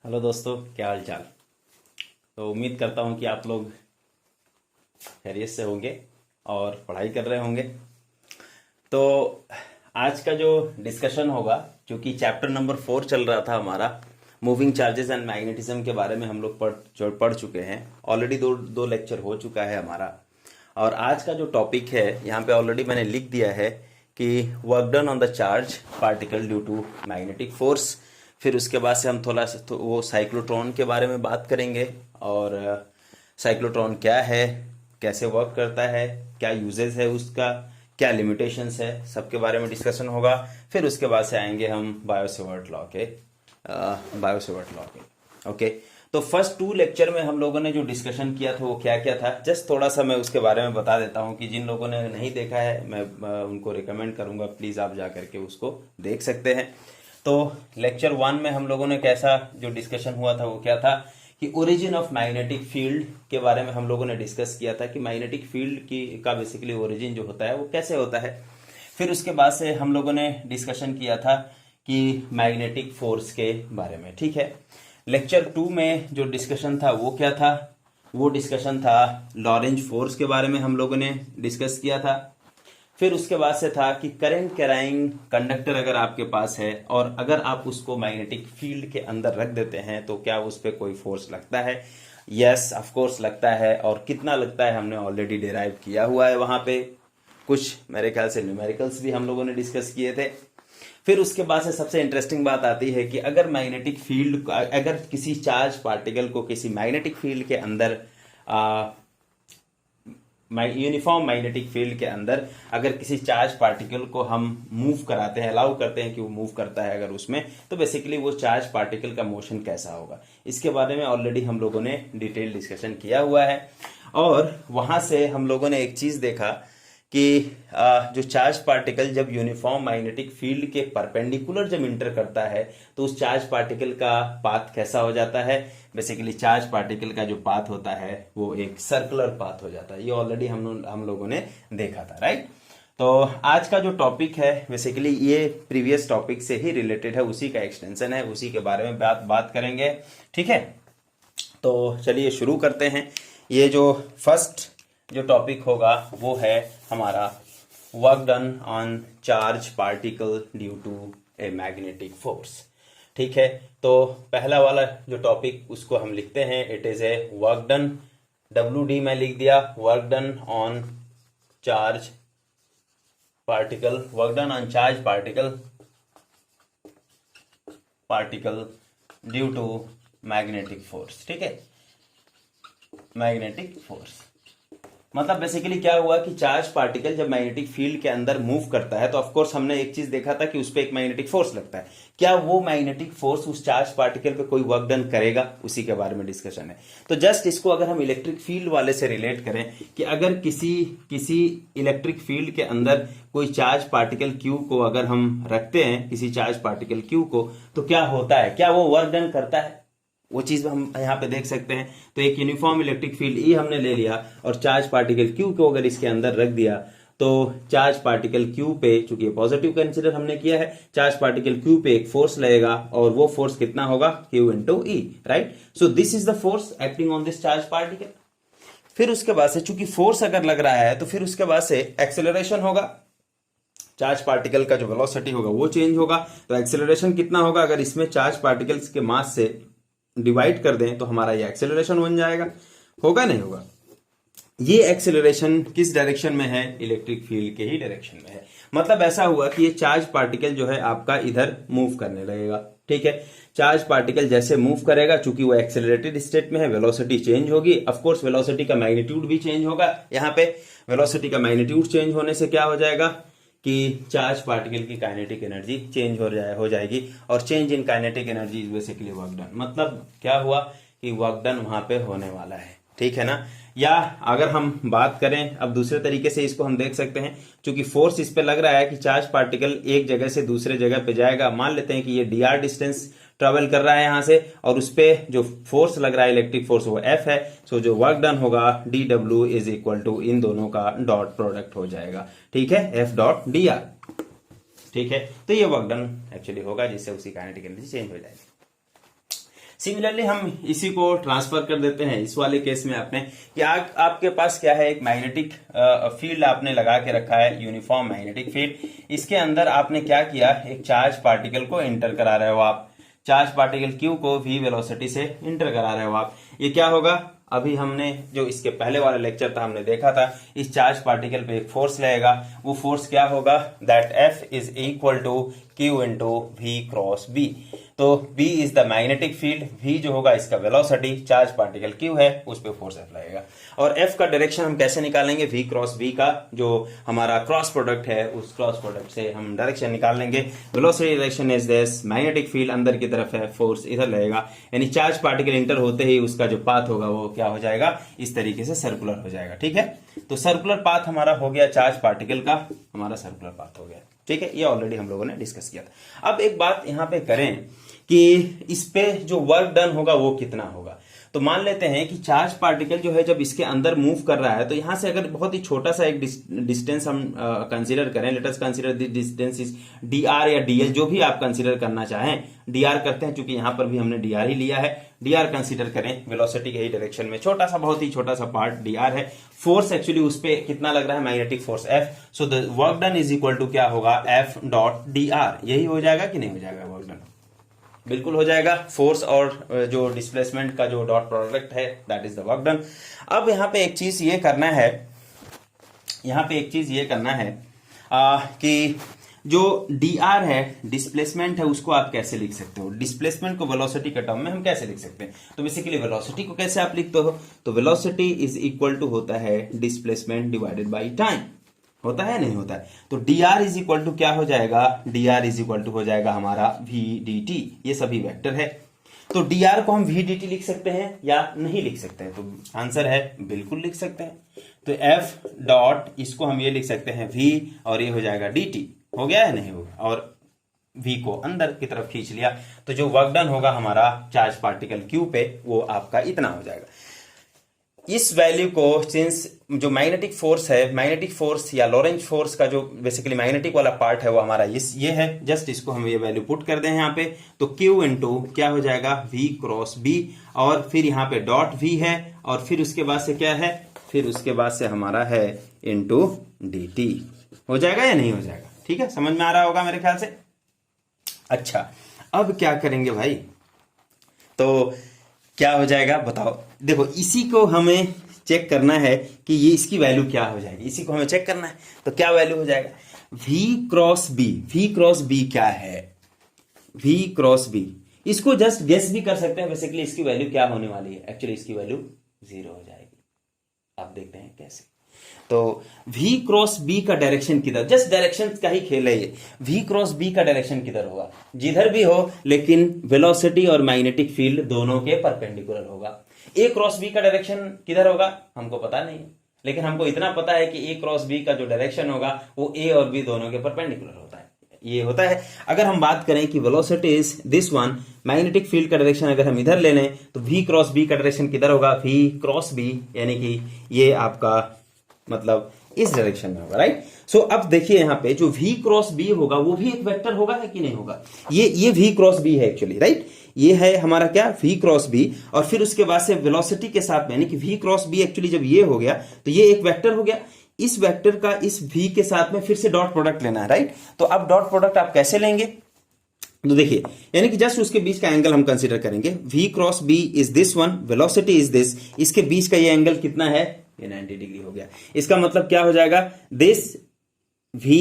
Hello दोस्तों, क्या हाल चाल। तो उम्मीद करता हूँ कि आप लोग खैरियत से होंगे और पढ़ाई कर रहे होंगे। तो आज का जो डिस्कशन होगा, क्योंकि चैप्टर नंबर 4 चल रहा था हमारा, मूविंग चार्जेस एंड मैग्नेटिज्म के बारे में हम लोग पढ़ चुके हैं। ऑलरेडी दो दो लेक्चर हो चुका है हमारा। और आज का जो टॉपिक है यहाँ पे ऑलरेडी मैंने लिख दिया है कि work done on the charge particle due to magnetic force. फिर उसके बाद से हम थोड़ा सा वो साइक्लोट्रॉन के बारे में बात करेंगे, और साइक्लोट्रॉन क्या है, कैसे वर्क करता है, क्या यूजेस है उसका, क्या लिमिटेशंस है, सबके बारे में डिस्कशन होगा। फिर उसके बाद से आएंगे हम बायो सेवर्ट लॉ के ओके। तो फर्स्ट 2 लेक्चर में हम लोगों ने जो डिस्कशन किया था वो क्या क्या था, जस्ट थोड़ा सा मैं उसके बारे में बता देता हूँ कि जिन लोगों ने नहीं देखा है मैं उनको रिकमेंड करूंगा, प्लीज़ आप जा करके उसको देख सकते हैं। तो लेक्चर 1 में हम लोगों ने कैसा जो डिस्कशन हुआ था वो क्या था कि ओरिजिन ऑफ मैग्नेटिक फील्ड के बारे में हम लोगों ने डिस्कस किया था कि मैग्नेटिक फील्ड की का बेसिकली ओरिजिन जो होता है वो कैसे होता है। फिर उसके बाद से हम लोगों ने डिस्कशन किया था कि मैग्नेटिक फोर्स के बारे में, ठीक है। लेक्चर 2 में जो डिस्कशन था वो क्या था, वो डिस्कशन था लॉरेंज फोर्स के बारे में हम लोगों ने डिस्कस किया था। फिर उसके बाद से था कि करंट कैराइंग कंडक्टर अगर आपके पास है और अगर आप उसको मैग्नेटिक फील्ड के अंदर रख देते हैं तो क्या उस पर कोई फोर्स लगता है। यस, ऑफ कोर्स लगता है, और कितना लगता है हमने ऑलरेडी डिराइव किया हुआ है वहां पे। कुछ मेरे ख्याल से न्यूमेरिकल्स भी हम लोगों ने डिस्कस किए थे। फिर उसके बाद से सबसे इंटरेस्टिंग बात आती है कि अगर मैग्नेटिक फील्ड, अगर किसी चार्ज पार्टिकल को किसी मैग्नेटिक फील्ड के अंदर यूनिफॉर्म मैग्नेटिक फील्ड के अंदर अगर किसी चार्ज पार्टिकल को हम मूव कराते हैं, अलाउ करते हैं कि वो मूव करता है अगर उसमें, तो बेसिकली वो चार्ज पार्टिकल का मोशन कैसा होगा, इसके बारे में ऑलरेडी हम लोगों ने डिटेल डिस्कशन किया हुआ है। और वहां से हम लोगों ने एक चीज देखा कि जो चार्ज पार्टिकल जब यूनिफॉर्म मैग्नेटिक फील्ड के परपेंडिकुलर जब इंटर करता है तो उस चार्ज पार्टिकल का पाथ कैसा हो जाता है। बेसिकली चार्ज पार्टिकल का जो पाथ होता है वो एक सर्कुलर पाथ हो जाता है। ये ऑलरेडी हम लोगों ने देखा था, राइट। तो आज का जो टॉपिक है बेसिकली ये प्रीवियस टॉपिक से ही रिलेटेड है, उसी का एक्सटेंशन है, उसी के बारे में बात करेंगे, ठीक है। तो चलिए शुरू करते हैं। ये जो फर्स्ट जो टॉपिक होगा वो है हमारा work done on charge particle due to a magnetic force, ठीक है। तो पहला वाला जो टॉपिक उसको हम लिखते हैं, it is a work done, WD मैं लिख दिया, work done on charge particle, work done on charge particle due to magnetic force, ठीक है। मैग्नेटिक फोर्स मतलब बेसिकली क्या हुआ कि चार्ज पार्टिकल जब मैग्नेटिक फील्ड के अंदर मूव करता है तो ऑफ कोर्स हमने एक चीज देखा था कि उस पर एक मैग्नेटिक फोर्स लगता है। क्या वो मैग्नेटिक फोर्स उस चार्ज पार्टिकल पे कोई वर्क डन करेगा, उसी के बारे में डिस्कशन है। तो जस्ट इसको अगर हम इलेक्ट्रिक फील्ड वाले से रिलेट करें कि अगर किसी इलेक्ट्रिक फील्ड के अंदर कोई चार्ज पार्टिकल क्यू को अगर हम रखते हैं, किसी चार्ज पार्टिकल क्यू को, तो क्या होता है, क्या वो वर्क डन करता है, वो चीज हम यहाँ पे देख सकते हैं। तो एक यूनिफॉर्म इलेक्ट्रिक फील्ड ई हमने ले लिया और चार्ज पार्टिकल क्यू को अगर इसके अंदर रख दिया तो चार्ज पार्टिकल क्यू पे, चूंकि पॉजिटिव कंसीडर हमने किया है, चार्ज पार्टिकल क्यू पे एक फोर्स लगेगा और वो फोर्स कितना होगा, Q into E, right. So this is the force acting on this charge particle. फिर उसके बाद से चूंकि फोर्स अगर लग रहा है तो फिर उसके बाद से एक्सेलरेशन होगा, चार्ज पार्टिकल का जो वेलोसिटी होगा वो चेंज होगा। तो एक्सेलरेशन कितना होगा, अगर इसमें चार्ज पार्टिकल्स के मास से डिवाइड कर दें तो हमारा ये एक्सेलरेशन बन जाएगा, होगा नहीं होगा। ये एक्सेलरेशन किस डायरेक्शन में है, इलेक्ट्रिक फील्ड के ही डायरेक्शन में है। मतलब ऐसा हुआ कि ये चार्ज पार्टिकल जो है आपका इधर मूव करने लगेगा, ठीक है। चार्ज पार्टिकल जैसे मूव करेगा, चूंकि वो एक्सेलरेटेड स्टेट में है, वेलोसिटी चेंज होगी। ऑफ कोर्स वेलोसिटी का मैग्नीट्यूड भी चेंज होगा। यहाँ पे वेलोसिटी का मैग्नीट्यूड चेंज होने से क्या हो जाएगा कि चार्ज पार्टिकल की काइनेटिक एनर्जी चेंज हो जाएगी, और change in kinetic energy is basically work done. मतलब क्या हुआ कि वर्क डन वहां पे होने वाला है, ठीक है ना। या अगर हम बात करें अब दूसरे तरीके से, इसको हम देख सकते हैं, क्योंकि फोर्स इस पे लग रहा है कि चार्ज पार्टिकल एक जगह से दूसरे जगह पे जाएगा। मान लेते हैं कि ये dr डिस्टेंस ट्रेवल कर रहा है यहां से, और उस पे जो फोर्स लग रहा है इलेक्ट्रिक फोर्स वो F है। सो जो वर्क डन होगा dW इज इक्वल टू इन दोनों का डॉट प्रोडक्ट हो जाएगा, ठीक है, F डॉट dr, ठीक है। तो ये वर्क डन एक्चुअली होगा जिससे उसकी काइनेटिक एनर्जी चेंज हो जाएगी। सिमिलरली हम इसी को ट्रांसफर कर देते हैं इस वाले केस में आपने कि आपके पास क्या है, एक मैग्नेटिक फील्ड आपने लगा के रखा है, यूनिफॉर्म मैग्नेटिक फील्ड। इसके अंदर आपने क्या किया, एक चार्ज पार्टिकल को इंटर करा रहे हो आप, चार्ज पार्टिकल क्यू को v वेलोसिटी से इंटर करा रहे हो आप। ये क्या होगा, अभी हमने जो इसके पहले वाला लेक्चर था हमने देखा था, इस चार्ज पार्टिकल पे एक फोर्स लगेगा, वो फोर्स क्या होगा, that F is equal to Q into V cross B। तो B is the magnetic field, V जो होगा इसका वेलोसिटी, चार्ज पार्टिकल Q है उस पे फोर्स F लगेगा। और F का डायरेक्शन हम कैसे निकालेंगे, V क्रॉस B का जो हमारा क्रॉस प्रोडक्ट है उस क्रॉस प्रोडक्ट से हम डायरेक्शन निकाल लेंगे। Velocity direction is this, magnetic field अंदर की तरफ है, फोर्स इधर लगेगा, यानी चार्ज पार्टिकल इंटर होते ही उसका जो पाथ होगा वो क्या हो जाएगा, इस तरीके से सर्कुलर हो जाएगा। ठीक है, तो सर्कुलर पाथ हमारा हो गया, चार्ज पार्टिकल का हमारा सर्कुलर पाथ हो गया। ठीक है, ये ऑलरेडी हम लोगों ने डिस्कस किया था। अब एक बात यहां पे करें कि इस पे जो वर्क डन होगा वो कितना होगा। तो मान लेते हैं कि चार्ज पार्टिकल जो है जब इसके अंदर मूव कर रहा है, तो यहां से अगर बहुत ही छोटा सा एक डिस्टेंस हम कंसीडर करें, late us consider this distance is dr या dl, जो भी आप कंसीडर करना चाहें, dr करते हैं क्योंकि यहां पर भी हमने dr ही लिया है, dr कंसीडर करें, वेलोसिटी के ही डायरेक्शन में छोटा सा, बहुत ही छोटा सा पार्ट dr है। फोर्स एक्चुअली उस पे कितना लग रहा है, magnetic force F, so the work done is equal to क्या होगा, F डॉट dr। यही हो जाएगा कि नहीं हो जाएगा, वर्क डन बिल्कुल हो जाएगा। फोर्स और जो डिस्प्लेसमेंट का जो डॉट प्रोडक्ट है that is the work done. अब यहाँ पे एक चीज ये करना है, यहाँ पे एक चीज ये करना है कि जो dr है, डिस्प्लेसमेंट है, उसको आप कैसे लिख सकते हो, डिस्प्लेसमेंट को वेलोसिटी के टर्म में हम कैसे लिख सकते हैं। तो बेसिकली वेलोसिटी को कैसे आप लिखते हो, तो वेलोसिटी इज इक्वल टू होता है डिस्प्लेसमेंट डिवाइडेड बाई टाइम, होता है नहीं होता है। तो dr इज इक्वल टू क्या हो जाएगा, dr इज इक्वल टू हो जाएगा हमारा v dt, ये सभी वेक्टर है। तो dr को हम v dt लिख सकते हैं या नहीं लिख सकते हैं, तो आंसर है बिल्कुल लिख सकते हैं। तो f डॉट, इसको हम ये लिख सकते हैं v, और ये हो जाएगा dt, हो गया है नहीं होगा, और v को अंदर की तरफ खींच लिया, तो जो वर्क डन होगा हमारा चार्ज पार्टिकल q पे वो आपका इतना हो जाएगा। इस वैल्यू को, सिंस जो मैग्नेटिक फोर्स है, मैग्नेटिक फोर्स या लॉरेंज फोर्स का जो बेसिकली मैग्नेटिक वाला पार्ट है वो हमारा ये है, जस्ट इसको हम ये वैल्यू पुट कर दें यहाँ पे, तो Q इंटू क्या हो जाएगा, V क्रॉस B, और फिर यहाँ पे डॉट V है, और फिर उसके बाद से क्या है, फिर उसके बाद से हमारा है इंटू dt। हो जाएगा या नहीं हो जाएगा, ठीक है, समझ में आ रहा होगा मेरे ख्याल से। अच्छा, अब क्या करेंगे भाई, तो क्या हो जाएगा बताओ। देखो इसी को हमें चेक करना है कि ये इसकी वैल्यू क्या हो जाएगी, इसी को हमें चेक करना है। तो क्या वैल्यू हो जाएगा, v cross b, v cross b क्या है, v क्रॉस b, इसको जस्ट गेस भी कर सकते हैं बेसिकली इसकी वैल्यू क्या होने वाली है। एक्चुअली इसकी वैल्यू 0 हो जाएगी, आप देखते हैं कैसे। तो v क्रॉस b का डायरेक्शन किधर, जस्ट डायरेक्शन का ही खेल है ये, v क्रॉस b का डायरेक्शन किधर होगा, जिधर भी हो, लेकिन वेलोसिटी और मैग्नेटिक फील्ड दोनों के परपेंडिकुलर होगा। a क्रॉस b का डायरेक्शन किधर होगा हमको पता नहीं, लेकिन हमको इतना पता है कि a क्रॉस b का जो डायरेक्शन होगा वो a और b दोनों के परपेंडिकुलर होता है, ये होता है। अगर हम बात करें कि velocity is this one, magnetic field का डायरेक्शन अगर हम इधर ले लें तो v क्रॉस b का डायरेक्शन किधर होगा, v क्रॉस b, यानी कि ये आपका मतलब इस डायरेक्शन में होगा, राइट। सो अब देखिए यहाँ पे जो v क्रॉस b होगा वो भी एक वेक्टर होगा है कि नहीं होगा, ये v क्रॉस b है एक्चुअली, राइट। ये है हमारा क्या, v क्रॉस b, और फिर उसके बाद से वेलोसिटी के साथ में, यानी कि v क्रॉस b एक्चुअली जब ये हो गया तो ये एक वेक्टर हो गया। इस वेक्टर का इस v के साथ में फिर से डॉट प्रोडक्ट लेना है, राइट। तो अब डॉट प्रोडक्ट आप कैसे लेंगे, तो देखिए यानी कि जस्ट उसके बीच का एंगल हम कंसीडर करेंगे। v cross b is this one, velocity is this, इसके बीच का ये एंगल कितना है, ये 90 डिग्री हो गया। इसका मतलब क्या हो जाएगा, this v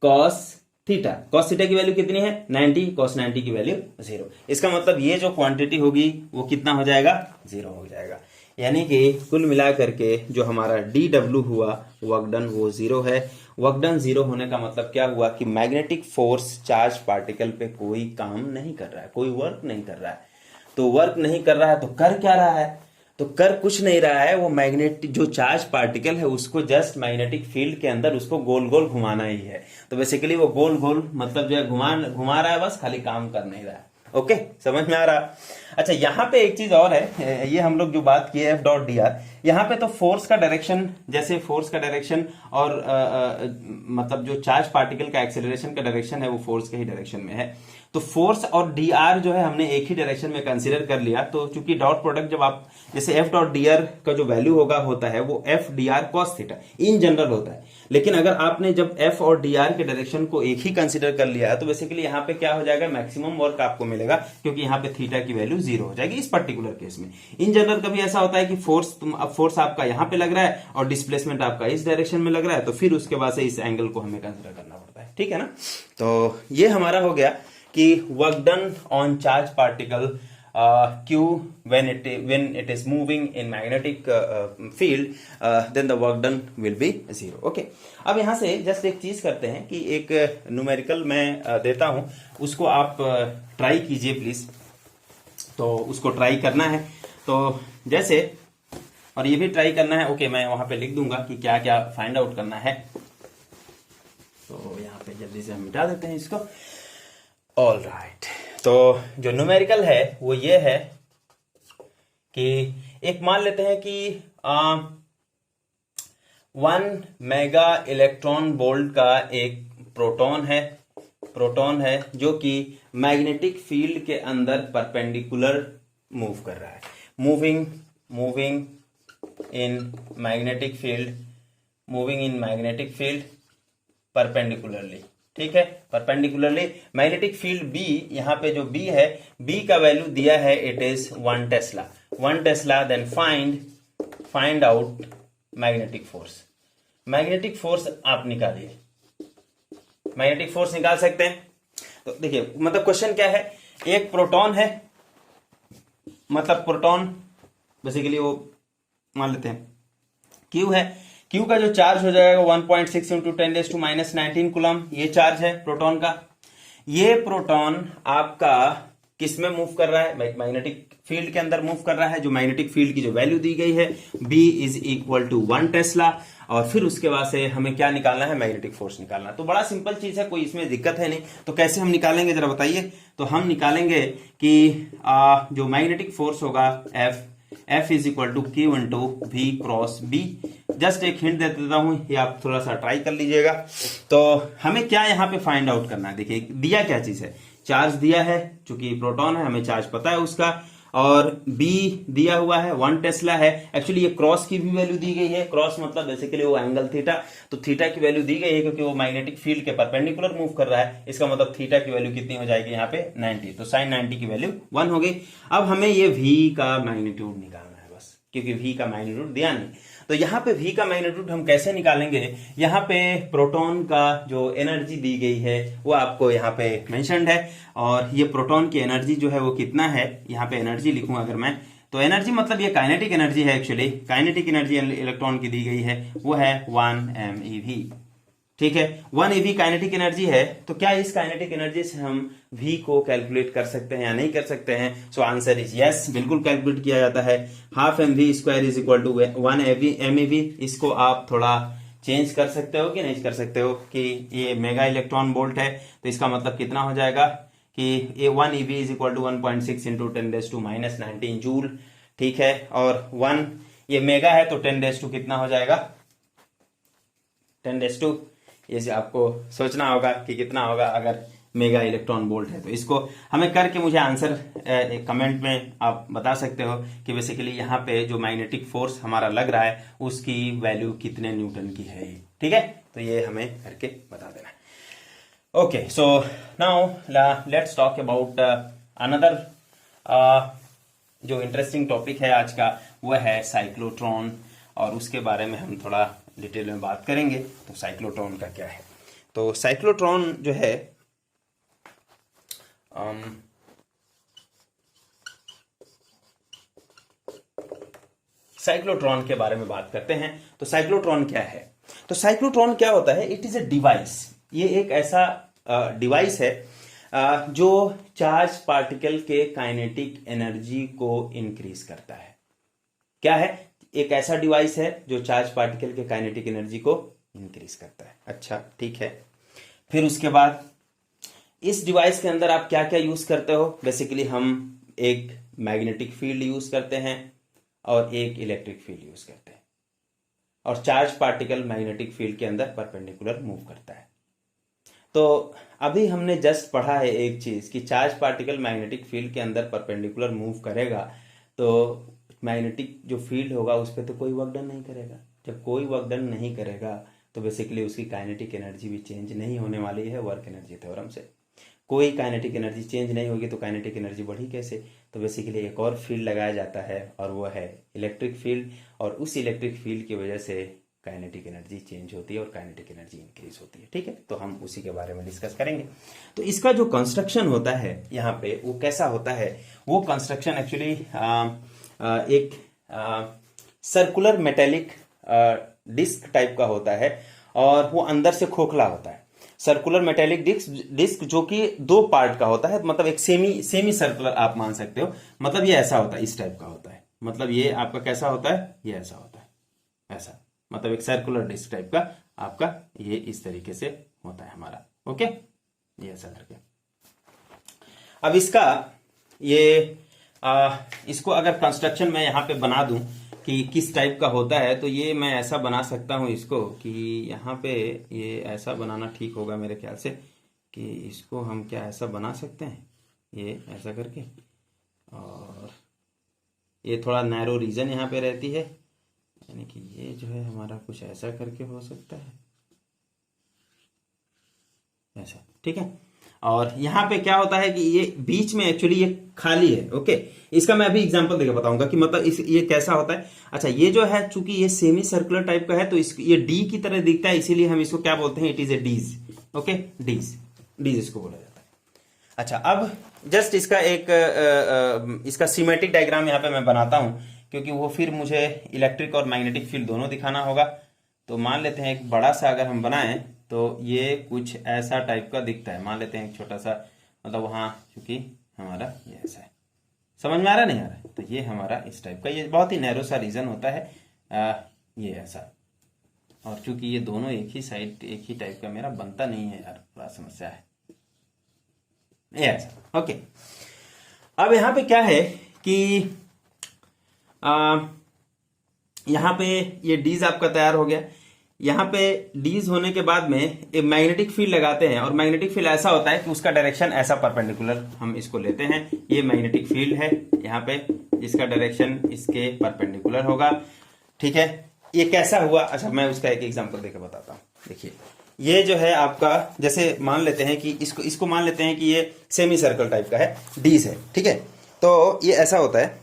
cos theta, cos theta की वैल्यू कितनी है 90, cos 90 की वैल्यू 0। इसका मतलब ये जो क्वांटिटी होगी वो कितना हो जाएगा, 0 हो जाएगा। यानी कि कुल मिला करके जो हमारा dw हुआ वर्क डन वो 0 है। वर्क डन 0 होने का मतलब क्या हुआ कि मैग्नेटिक फोर्स चार्ज पार्टिकल पे कोई काम नहीं कर रहा है, कोई वर्क नहीं कर रहा है। तो वर्क नहीं कर रहा है तो कर क्या रहा है, तो कर कुछ नहीं रहा है, वो मैग्नेटिक जो चार्ज पार्टिकल है उसको जस्ट मैग्नेटिक फील्ड के अंदर उसको गोल गोल घुमाना ही है। तो बेसिकली वो गोल गोल मतलब जो है घुमा रहा है, बस खाली काम कर नहीं रहा है। ओके, समझ में आ रहा। अच्छा, यहाँ पे एक चीज और है, ये हम लोग जो बात किए एफ डॉट डी आर, यहाँ पे तो फोर्स का डायरेक्शन, जैसे फोर्स का डायरेक्शन और मतलब जो चार्ज पार्टिकल का एक्सेलरेशन का डायरेक्शन है वो फोर्स के ही डायरेक्शन में है। तो फोर्स और डी आर जो है हमने एक ही डायरेक्शन में कंसीडर कर लिया। तो चूंकि डॉट प्रोडक्ट जब आप जैसे एफ डॉट डी आर का जो वैल्यू होता है वो F D R cos theta in general होता है। लेकिन अगर आपने जब एफ और डी आर के डायरेक्शन को एक ही कंसीडर कर लिया है तो बेसिकली यहाँ पे क्या हो जाएगा, मैक्सिमम वर्क आपको मिलेगा, क्योंकि यहाँ पे थीटा की वैल्यू 0 हो जाएगी इस पर्टिकुलर केस में। इन जनरल कभी ऐसा होता है कि फोर्स आपका यहाँ पे लग रहा है और डिस्प्लेसमेंट आपका इस डायरेक्शन में लग रहा है, तो फिर उसके बाद से इस एंगल को हमें कंसीडर करना पड़ता है। ठीक है ना। तो ये हमारा हो गया कि work done on charge particle Q when it is moving in magnetic field, then the work done will be 0. Okay. अब यहां से जस्ट एक चीज करते हैं कि एक न्यूमेरिकल मैं देता हूं, उसको आप ट्राई कीजिए प्लीज। तो उसको ट्राई करना है तो जैसे, और ये भी ट्राई करना है। ओके, मैं वहां पे लिख दूंगा कि क्या क्या फाइंड आउट करना है। तो यहाँ पे जल्दी से हम मिटा देते हैं इसको। ऑल राइट, तो जो न्यूमेरिकल है वो ये है कि एक मान लेते हैं कि 1 मेगा इलेक्ट्रॉन वोल्ट का एक प्रोटॉन है जो कि मैग्नेटिक फील्ड के अंदर परपेंडिकुलर मूव कर रहा है। Moving in magnetic field perpendicularly. ठीक है, परपेंडिकुलरली मैग्नेटिक फील्ड बी, यहाँ पे जो बी है, बी का वैल्यू दिया है it is 1 tesla. Then find out magnetic force आप निकालिए। मैग्नेटिक फोर्स निकाल सकते हैं। तो देखिए, मतलब क्वेश्चन क्या है, एक प्रोटॉन है, मतलब प्रोटॉन बेसिकली वो मान लेते हैं क्यू है। क्यू का जो चार्ज हो जाएगा 1.6 इंटू 10⁻⁻19 कूलम, ये चार्ज है प्रोटॉन का। ये प्रोटॉन आपका किस में मूव कर रहा है, मैग्नेटिक फील्ड के अंदर मूव कर रहा है। जो मैग्नेटिक फील्ड की जो वैल्यू दी गई है B is equal to 1 tesla. और फिर उसके बाद से हमें क्या निकालना है, मैग्नेटिक फोर्स निकालना। तो बड़ा सिंपल चीज है, कोई इसमें दिक्कत है नहीं। तो कैसे हम निकालेंगे जरा बताइए। तो हम निकालेंगे कि जो मैग्नेटिक फोर्स होगा F is equal to Q into V cross B। Just एक हिंट दे देता हूं, ये आप थोड़ा सा ट्राई कर लीजिएगा। तो हमें क्या यहाँ पे फाइंड आउट करना है, देखिए दिया क्या चीज है, चार्ज दिया है, चूंकि प्रोटॉन है हमें चार्ज पता है उसका, और B दिया हुआ है 1 टेस्ला है। एक्चुअली ये क्रॉस की भी वैल्यू दी गई है। क्रॉस मतलब बेसिकली वो एंगल थीटा, तो थीटा की वैल्यू दी गई है क्योंकि वो मैग्नेटिक फील्ड के परपेंडिकुलर मूव कर रहा है। इसका मतलब थीटा की वैल्यू कितनी हो जाएगी यहाँ पे 90, तो साइन 90 की वैल्यू 1 हो गई। अब हमें ये V का मैग्नीट्यूड निकालना है बस, क्योंकि V का मैग्नीट्यूड दिया नहीं। तो यहाँ पे V का मैग्नीट्यूड हम कैसे निकालेंगे, यहाँ पे प्रोटॉन का जो एनर्जी दी गई है वो आपको यहाँ पे मेंशन्ड है। और ये प्रोटॉन की एनर्जी जो है वो कितना है, यहाँ पे एनर्जी लिखूं अगर मैं, तो एनर्जी मतलब ये काइनेटिक एनर्जी है। एक्चुअली काइनेटिक एनर्जी इलेक्ट्रॉन की दी गई है वो है 1 MeV। ठीक है, 1 eV काइनेटिक एनर्जी है। तो क्या इस काइनेटिक एनर्जी से हम V को कैलकुलेट कर सकते हैं या नहीं कर सकते हैं? सो आंसर इज यस, बिल्कुल कैलकुलेट किया जाता है। Half mv square is equal to 1 MeV। इसको आप थोड़ा चेंज कर सकते हो कि नहीं कर सकते हो, कि ये मेगा इलेक्ट्रॉन वोल्ट है तो इसका मतलब कितना हो जाएगा कि ये 1 eV is equal to 1.6 into 10⁻⁻19 joule. ठीक है, और 1 ये मेगा है तो 10 कितना हो जाएगा, 10 ये आपको सोचना होगा कि कितना होगा अगर मेगा इलेक्ट्रॉन वोल्ट है। तो इसको हमें करके मुझे आंसर कमेंट में आप बता सकते हो कि बेसिकली यहाँ पे जो मैग्नेटिक फोर्स हमारा लग रहा है उसकी वैल्यू कितने न्यूटन की है। ठीक है, तो ये हमें करके बता देना। Okay, so now let's talk about another जो इंटरेस्टिंग टॉपिक है आज का, वो है साइक्लोट्रॉन, और उसके बारे में हम थोड़ा डिटेल में बात करेंगे। तो साइक्लोट्रॉन का क्या है, तो साइक्लोट्रॉन जो है साइक्लोट्रॉन के बारे में बात करते हैं। तो साइक्लोट्रॉन क्या है, तो साइक्लोट्रॉन क्या होता है, इट इज ए डिवाइस। ये एक ऐसा डिवाइस है जो चार्ज पार्टिकल के काइनेटिक एनर्जी को इंक्रीज करता है। क्या है, एक ऐसा डिवाइस है जो चार्ज पार्टिकल के काइनेटिक एनर्जी को इंक्रीज करता है। अच्छा, ठीक है। फिर उसके बाद इस डिवाइस के अंदर आप क्या क्या यूज करते हो, बेसिकली हम एक मैग्नेटिक फील्ड यूज करते हैं, और एक इलेक्ट्रिक फील्ड यूज करते हैं, और चार्ज पार्टिकल मैग्नेटिक फील्ड के अंदर परपेंडिकुलर मूव करता है। तो अभी हमने जस्ट पढ़ा है एक चीज कि चार्ज पार्टिकल मैग्नेटिक फील्ड के अंदर परपेंडिकुलर मूव करेगा तो मैग्नेटिक जो फील्ड होगा उस पर तो कोई वर्क डन नहीं करेगा। जब कोई वर्क डन नहीं करेगा तो बेसिकली उसकी काइनेटिक एनर्जी भी चेंज नहीं होने वाली है वर्क एनर्जी थ्योरम से। कोई काइनेटिक एनर्जी चेंज नहीं होगी तो काइनेटिक एनर्जी बढ़ी कैसे? तो बेसिकली एक और फील्ड लगाया जाता है और वो है इलेक्ट्रिक फील्ड, और उस इलेक्ट्रिक फील्ड की वजह से काइनेटिक एनर्जी चेंज होती है और काइनेटिक एनर्जी इंक्रीज होती है। ठीक है, तो हम उसी के बारे में डिस्कस करेंगे। तो इसका जो कंस्ट्रक्शन होता है यहाँ पे वो कैसा होता है? वो कंस्ट्रक्शन एक्चुअली एक सर्कुलर मेटेलिक डिस्क टाइप का होता है और वो अंदर से खोखला होता है। सर्कुलर मेटेलिक डिस्क जो कि दो पार्ट का होता है, मतलब एक सेमी सर्कुलर आप मान सकते हो। मतलब ये ऐसा होता है, इस टाइप का होता है। मतलब ये आपका कैसा होता है? ये ऐसा होता है, ऐसा। मतलब एक सर्कुलर डिस्क टाइप का आपका ये इस तरीके से होता है हमारा। ओके, ये ऐसा करके। अब इसका ये इसको अगर कंस्ट्रक्शन मैं यहाँ पे बना दूं कि किस टाइप का होता है, तो ये मैं ऐसा बना सकता हूँ इसको कि यहाँ पे ये ऐसा बनाना ठीक होगा मेरे ख्याल से कि इसको हम क्या ऐसा बना सकते हैं, ये ऐसा करके, और ये थोड़ा नैरो रीजन यहाँ पे रहती है, यानी कि ये जो है हमारा कुछ ऐसा करके हो सकता है, ऐसा। ठीक है, और यहाँ पे क्या होता है कि ये बीच में एक्चुअली ये खाली है। ओके, इसका मैं अभी एग्जांपल देकर बताऊंगा कि मतलब ये कैसा होता है। अच्छा, ये जो है चूंकि ये सेमी सर्कुलर टाइप का है तो ये डी की तरह दिखता है, इसीलिए हम इसको क्या बोलते हैं? It is a dees. Okay, dees इसको बोला जाता है। अच्छा, अब जस्ट इसका एक इसका सीमेटिक डायग्राम यहाँ पे मैं बनाता हूं क्योंकि वो फिर मुझे इलेक्ट्रिक और मैग्नेटिक फील्ड दोनों दिखाना होगा। तो मान लेते हैं एक बड़ा सा अगर हम बनाएं तो ये कुछ ऐसा टाइप का दिखता है। मान लेते हैं एक छोटा सा, मतलब वहां चूंकि हमारा ये ऐसा है, समझ में आ रहा नहीं आ रहा है? तो ये हमारा इस टाइप का, ये बहुत ही नैरो सा रीजन होता है, ये ऐसा। और चूंकि ये दोनों एक ही साइड एक ही टाइप का मेरा बनता नहीं है यार, बड़ा समस्या है, ये ऐसा। ओके, अब यहाँ पे क्या है कि यहाँ पे ये डीज आपका तैयार हो गया। यहाँ पे डीज होने के बाद में एक मैग्नेटिक फील्ड लगाते हैं, और मैग्नेटिक फील्ड ऐसा होता है कि उसका डायरेक्शन ऐसा परपेंडिकुलर हम इसको लेते हैं। ये मैग्नेटिक फील्ड है यहाँ पे, इसका डायरेक्शन इसके परपेंडिकुलर होगा। ठीक है, ये कैसा हुआ? अच्छा, मैं उसका एक एग्जांपल देकर बताता हूँ। देखिए, ये जो है आपका, जैसे मान लेते हैं कि इसको मान लेते हैं कि ये सेमी सर्कल टाइप का है, डीज है। ठीक है, तो ये ऐसा होता है,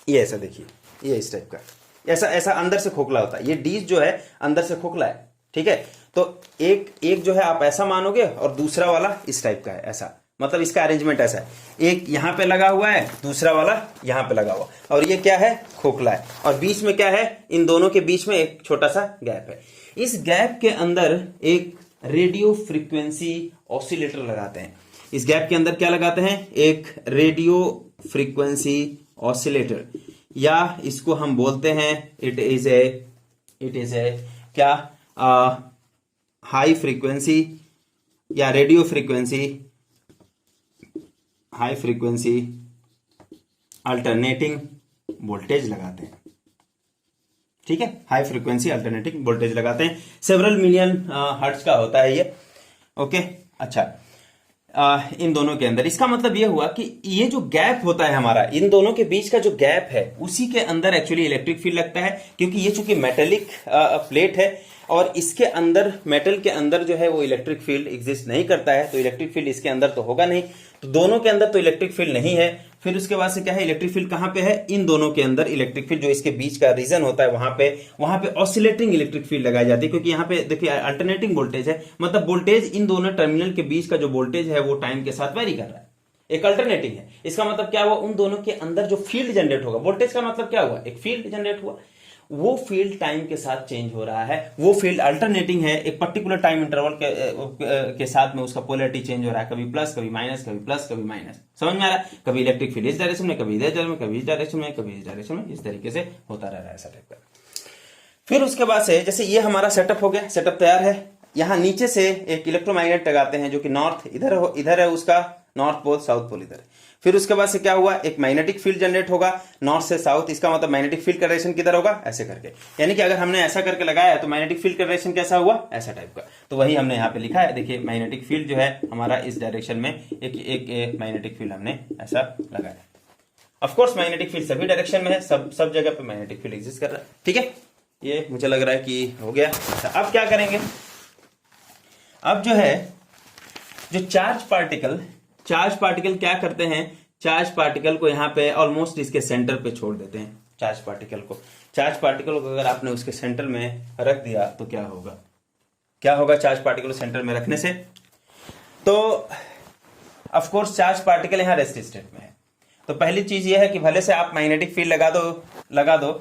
ये ऐसा देखिए, ये इस टाइप का ऐसा अंदर से खोखला होता है। ये डीज जो है अंदर से खोखला है। ठीक है, तो एक जो है आप ऐसा मानोगे और दूसरा वाला इस टाइप का है, ऐसा। मतलब इसका अरेंजमेंट ऐसा है, एक यहाँ पे लगा हुआ है, दूसरा वाला यहाँ पे लगा हुआ, और ये क्या है? खोखला है। और बीच में क्या है? इन दोनों के बीच में एक छोटा सा गैप है। इस गैप के अंदर एक रेडियो फ्रीक्वेंसी ऑसिलेटर लगाते हैं। इस गैप के अंदर क्या लगाते हैं? एक रेडियो फ्रीक्वेंसी ऑसिलेटर, या इसको हम बोलते हैं इट इज ए क्या, हाई फ्रीक्वेंसी या radio frequency, high frequency alternating voltage लगाते हैं। ठीक है, हाई फ्रीक्वेंसी अल्टरनेटिंग वोल्टेज लगाते हैं। सेवरल मिलियन हर्ट्ज का होता है ये। ओके, अच्छा, इन दोनों के अंदर इसका मतलब ये हुआ कि ये जो गैप होता है हमारा, इन दोनों के बीच का जो गैप है, उसी के अंदर एक्चुअली इलेक्ट्रिक फील्ड लगता है। क्योंकि ये चूंकि मेटेलिक प्लेट है और इसके अंदर, मेटल के अंदर जो है वो इलेक्ट्रिक फील्ड एग्जिस्ट नहीं करता है, तो इलेक्ट्रिक फील्ड इसके अंदर तो होगा नहीं। तो दोनों के अंदर तो इलेक्ट्रिक फील्ड नहीं है। फिर उसके बाद से क्या है? इलेक्ट्रिक फील्ड कहां पे है? इन दोनों के अंदर इलेक्ट्रिक फील्ड, जो इसके बीच का रीजन होता है वहां पे ऑसिलेटिंग इलेक्ट्रिक फील्ड लगाई जाती है। क्योंकि यहाँ पे देखिए अल्टरनेटिंग वोल्टेज है, मतलब वोल्टेज इन दोनों टर्मिनल के बीच का जो वोल्टेज है वो टाइम के साथ वेरी कर रहा है, एक अल्टरनेटिंग है। इसका मतलब क्या हुआ? उन दोनों के अंदर जो फील्ड जनरेट होगा, वोल्टेज का मतलब क्या हुआ? एक फील्ड जनरेट हुआ। वो फील्ड टाइम के साथ चेंज हो रहा है, वो फील्ड अल्टरनेटिंग है, एक पर्टिकुलर टाइम इंटरवल के साथ में उसका पोलैरिटी चेंज हो रहा है, कभी प्लस कभी माइनस, कभी प्लस कभी माइनस। समझ में आ रहा है? कभी इलेक्ट्रिक फील्ड इस डायरेक्शन में, कभी इस डायरेक्शन में, कभी इस डायरेक्शन में, कभी इस डायरेक्शन में, इस तरीके से होता रह रहा है ऐसा टाइप का। फिर उसके बाद से जैसे ये हमारा सेटअप हो गया, सेटअप तैयार है। यहां नीचे से एक इलेक्ट्रोमैग्नेट लगाते हैं जो कि नॉर्थ इधर है, उसका नॉर्थ पोल, साउथ पोल इधर है। फिर उसके बाद से क्या हुआ, एक मैग्नेटिक फील्ड जनरेट होगा नॉर्थ से साउथ, इसका मतलब मैग्नेटिक फील्ड का डायरेक्शन किधर होगा, ऐसे करके, यानी कि अगर हमने ऐसा करके लगाया तो मैग्नेटिक फील्ड का डायरेक्शन कैसा हुआ, ऐसा टाइप का। तो वही हमने यहाँ पे लिखा है, देखिए मैग्नेटिक फील्ड जो है हमारा इस डायरेक्शन में एक मैग्नेटिक फील्ड हमने ऐसा लगाया। ऑफ कोर्स मैग्नेटिक फील्ड सभी डायरेक्शन में है, सब जगह पे मैग्नेटिक फील्ड एग्जिस्ट कर रहा है, ठीक है। ये मुझे लग रहा है कि हो गया। अब क्या करेंगे, अब जो है जो चार्ज पार्टिकल क्या करते हैं, चार्ज पार्टिकल को यहाँ पे ऑलमोस्ट इसके सेंटर पे छोड़ देते हैं। चार्ज पार्टिकल को अगर आपने उसके सेंटर में रख दिया तो क्या होगा चार्ज पार्टिकल को सेंटर में रखने से, तो ऑफ कोर्स चार्ज पार्टिकल यहाँ रेस्ट स्टेट में है। तो पहली चीज ये है कि भले से आप मैग्नेटिक फील्ड लगा दो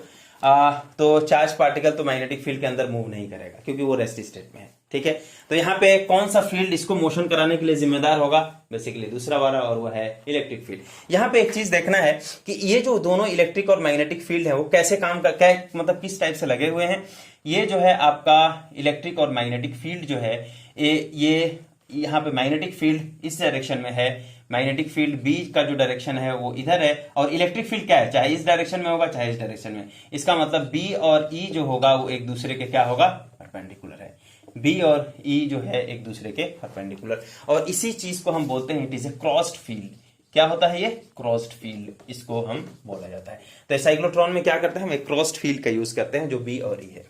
तो चार्ज पार्टिकल तो मैग्नेटिक फील्ड के अंदर मूव नहीं करेगा क्योंकि वो रेस्ट स्टेट में है, ठीक है। तो यहाँ पे कौन सा फील्ड इसको मोशन कराने के लिए जिम्मेदार होगा, बेसिकली दूसरा वाला, और वो है इलेक्ट्रिक फील्ड। यहाँ पे एक चीज देखना है कि ये जो दोनों इलेक्ट्रिक और मैग्नेटिक फील्ड है वो कैसे काम कर, क्या मतलब किस टाइप से लगे हुए हैं। ये जो है आपका इलेक्ट्रिक और मैग्नेटिक फील्ड जो है ये यहाँ पे मैग्नेटिक फील्ड इस डायरेक्शन में है, मैग्नेटिक फील्ड बी का जो डायरेक्शन है वो इधर है, और इलेक्ट्रिक फील्ड क्या है, चाहे इस डायरेक्शन में होगा चाहे इस डायरेक्शन में। इसका मतलब बी और ई जो होगा वो एक दूसरे के क्या होगा, परपेंडिकुलर है। बी और ई जो है एक दूसरे के परपेंडिकुलर, और इसी चीज को हम बोलते हैं it is A crossed field. क्या होता है ये, क्रॉस्ड फील्ड, इसको हम बोला जाता है। तो साइक्लोट्रॉन में क्या करते हैं, हम एक क्रॉस्ड फील्ड का यूज करते हैं जो बी और ई है।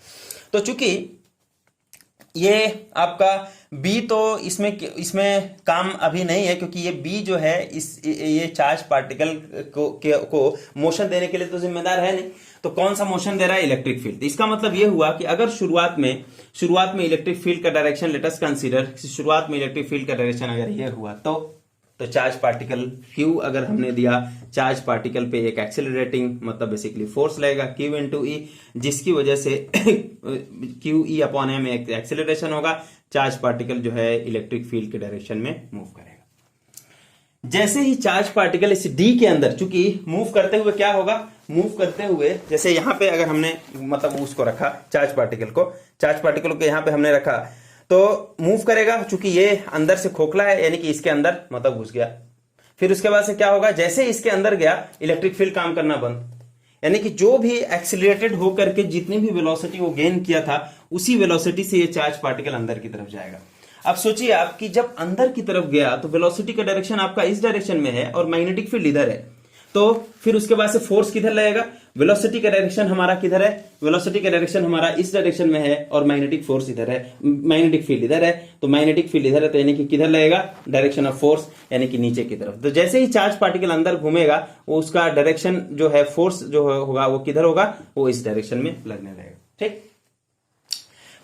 तो चूंकि ये आपका बी तो इसमें काम अभी नहीं है, क्योंकि ये बी जो है ये चार्ज पार्टिकल को मोशन देने के लिए तो जिम्मेदार है नहीं। तो कौन सा मोशन दे रहा है, इलेक्ट्रिक फील्ड। इसका मतलब ये हुआ कि अगर शुरुआत में इलेक्ट्रिक फील्ड का डायरेक्शन, लेट अस कंसीडर, शुरुआत में इलेक्ट्रिक फील्ड का डायरेक्शन अगर ये हुआ तो चार्ज पार्टिकल क्यू अगर हमने दिया, चार्ज पार्टिकल पे एक एक्सेलरेटिंग मतलब बेसिकली फोर्स लगेगा क्यू इंटू ई, जिसकी वजह से क्यू ई अपॉन एम एक एक्सेलरेशन होगा, चार्ज पार्टिकल जो है इलेक्ट्रिक फील्ड के डायरेक्शन में मूव करेगा। जैसे ही चार्ज पार्टिकल इस डी के अंदर, चूंकि मूव करते हुए क्या होगा, मूव करते हुए जैसे यहां पे अगर हमने मतलब उसको रखा चार्ज पार्टिकल को यहां पे हमने रखा तो मूव करेगा, चूंकि ये अंदर से खोखला है यानी कि इसके अंदर मतलब घुस गया। फिर उसके बाद से क्या होगा, जैसे इसके अंदर गया इलेक्ट्रिक फील्ड काम करना बंद, यानी कि जो भी एक्सिलरेटेड होकर के जितनी भी वेलोसिटी वो गेन किया था उसी वेलोसिटी से ये चार्ज पार्टिकल अंदर की तरफ जाएगा। अब सोचिए आप कि जब अंदर की तरफ गया तो वेलोसिटी का डायरेक्शन आपका इस डायरेक्शन में है और मैग्नेटिक फील्ड इधर है, तो फिर उसके बाद से फोर्स किधर लगेगा, वेलोसिटी का डायरेक्शन हमारा किधर है, वेलोसिटी का डायरेक्शन हमारा इस डायरेक्शन में है और मैग्नेटिक फोर्स इधर है, मैग्नेटिक फील्ड इधर है, तो मैग्नेटिक फील्ड इधर है, तो यानी कि किधर लगेगा, डायरेक्शन ऑफ फोर्स यानी कि नीचे की तरफ। तो जैसे ही चार्ज पार्टिकल अंदर घूमेगा वो उसका डायरेक्शन जो है, फोर्स जो होगा वो किधर होगा, वो इस डायरेक्शन में लगने लगेगा। ठीक,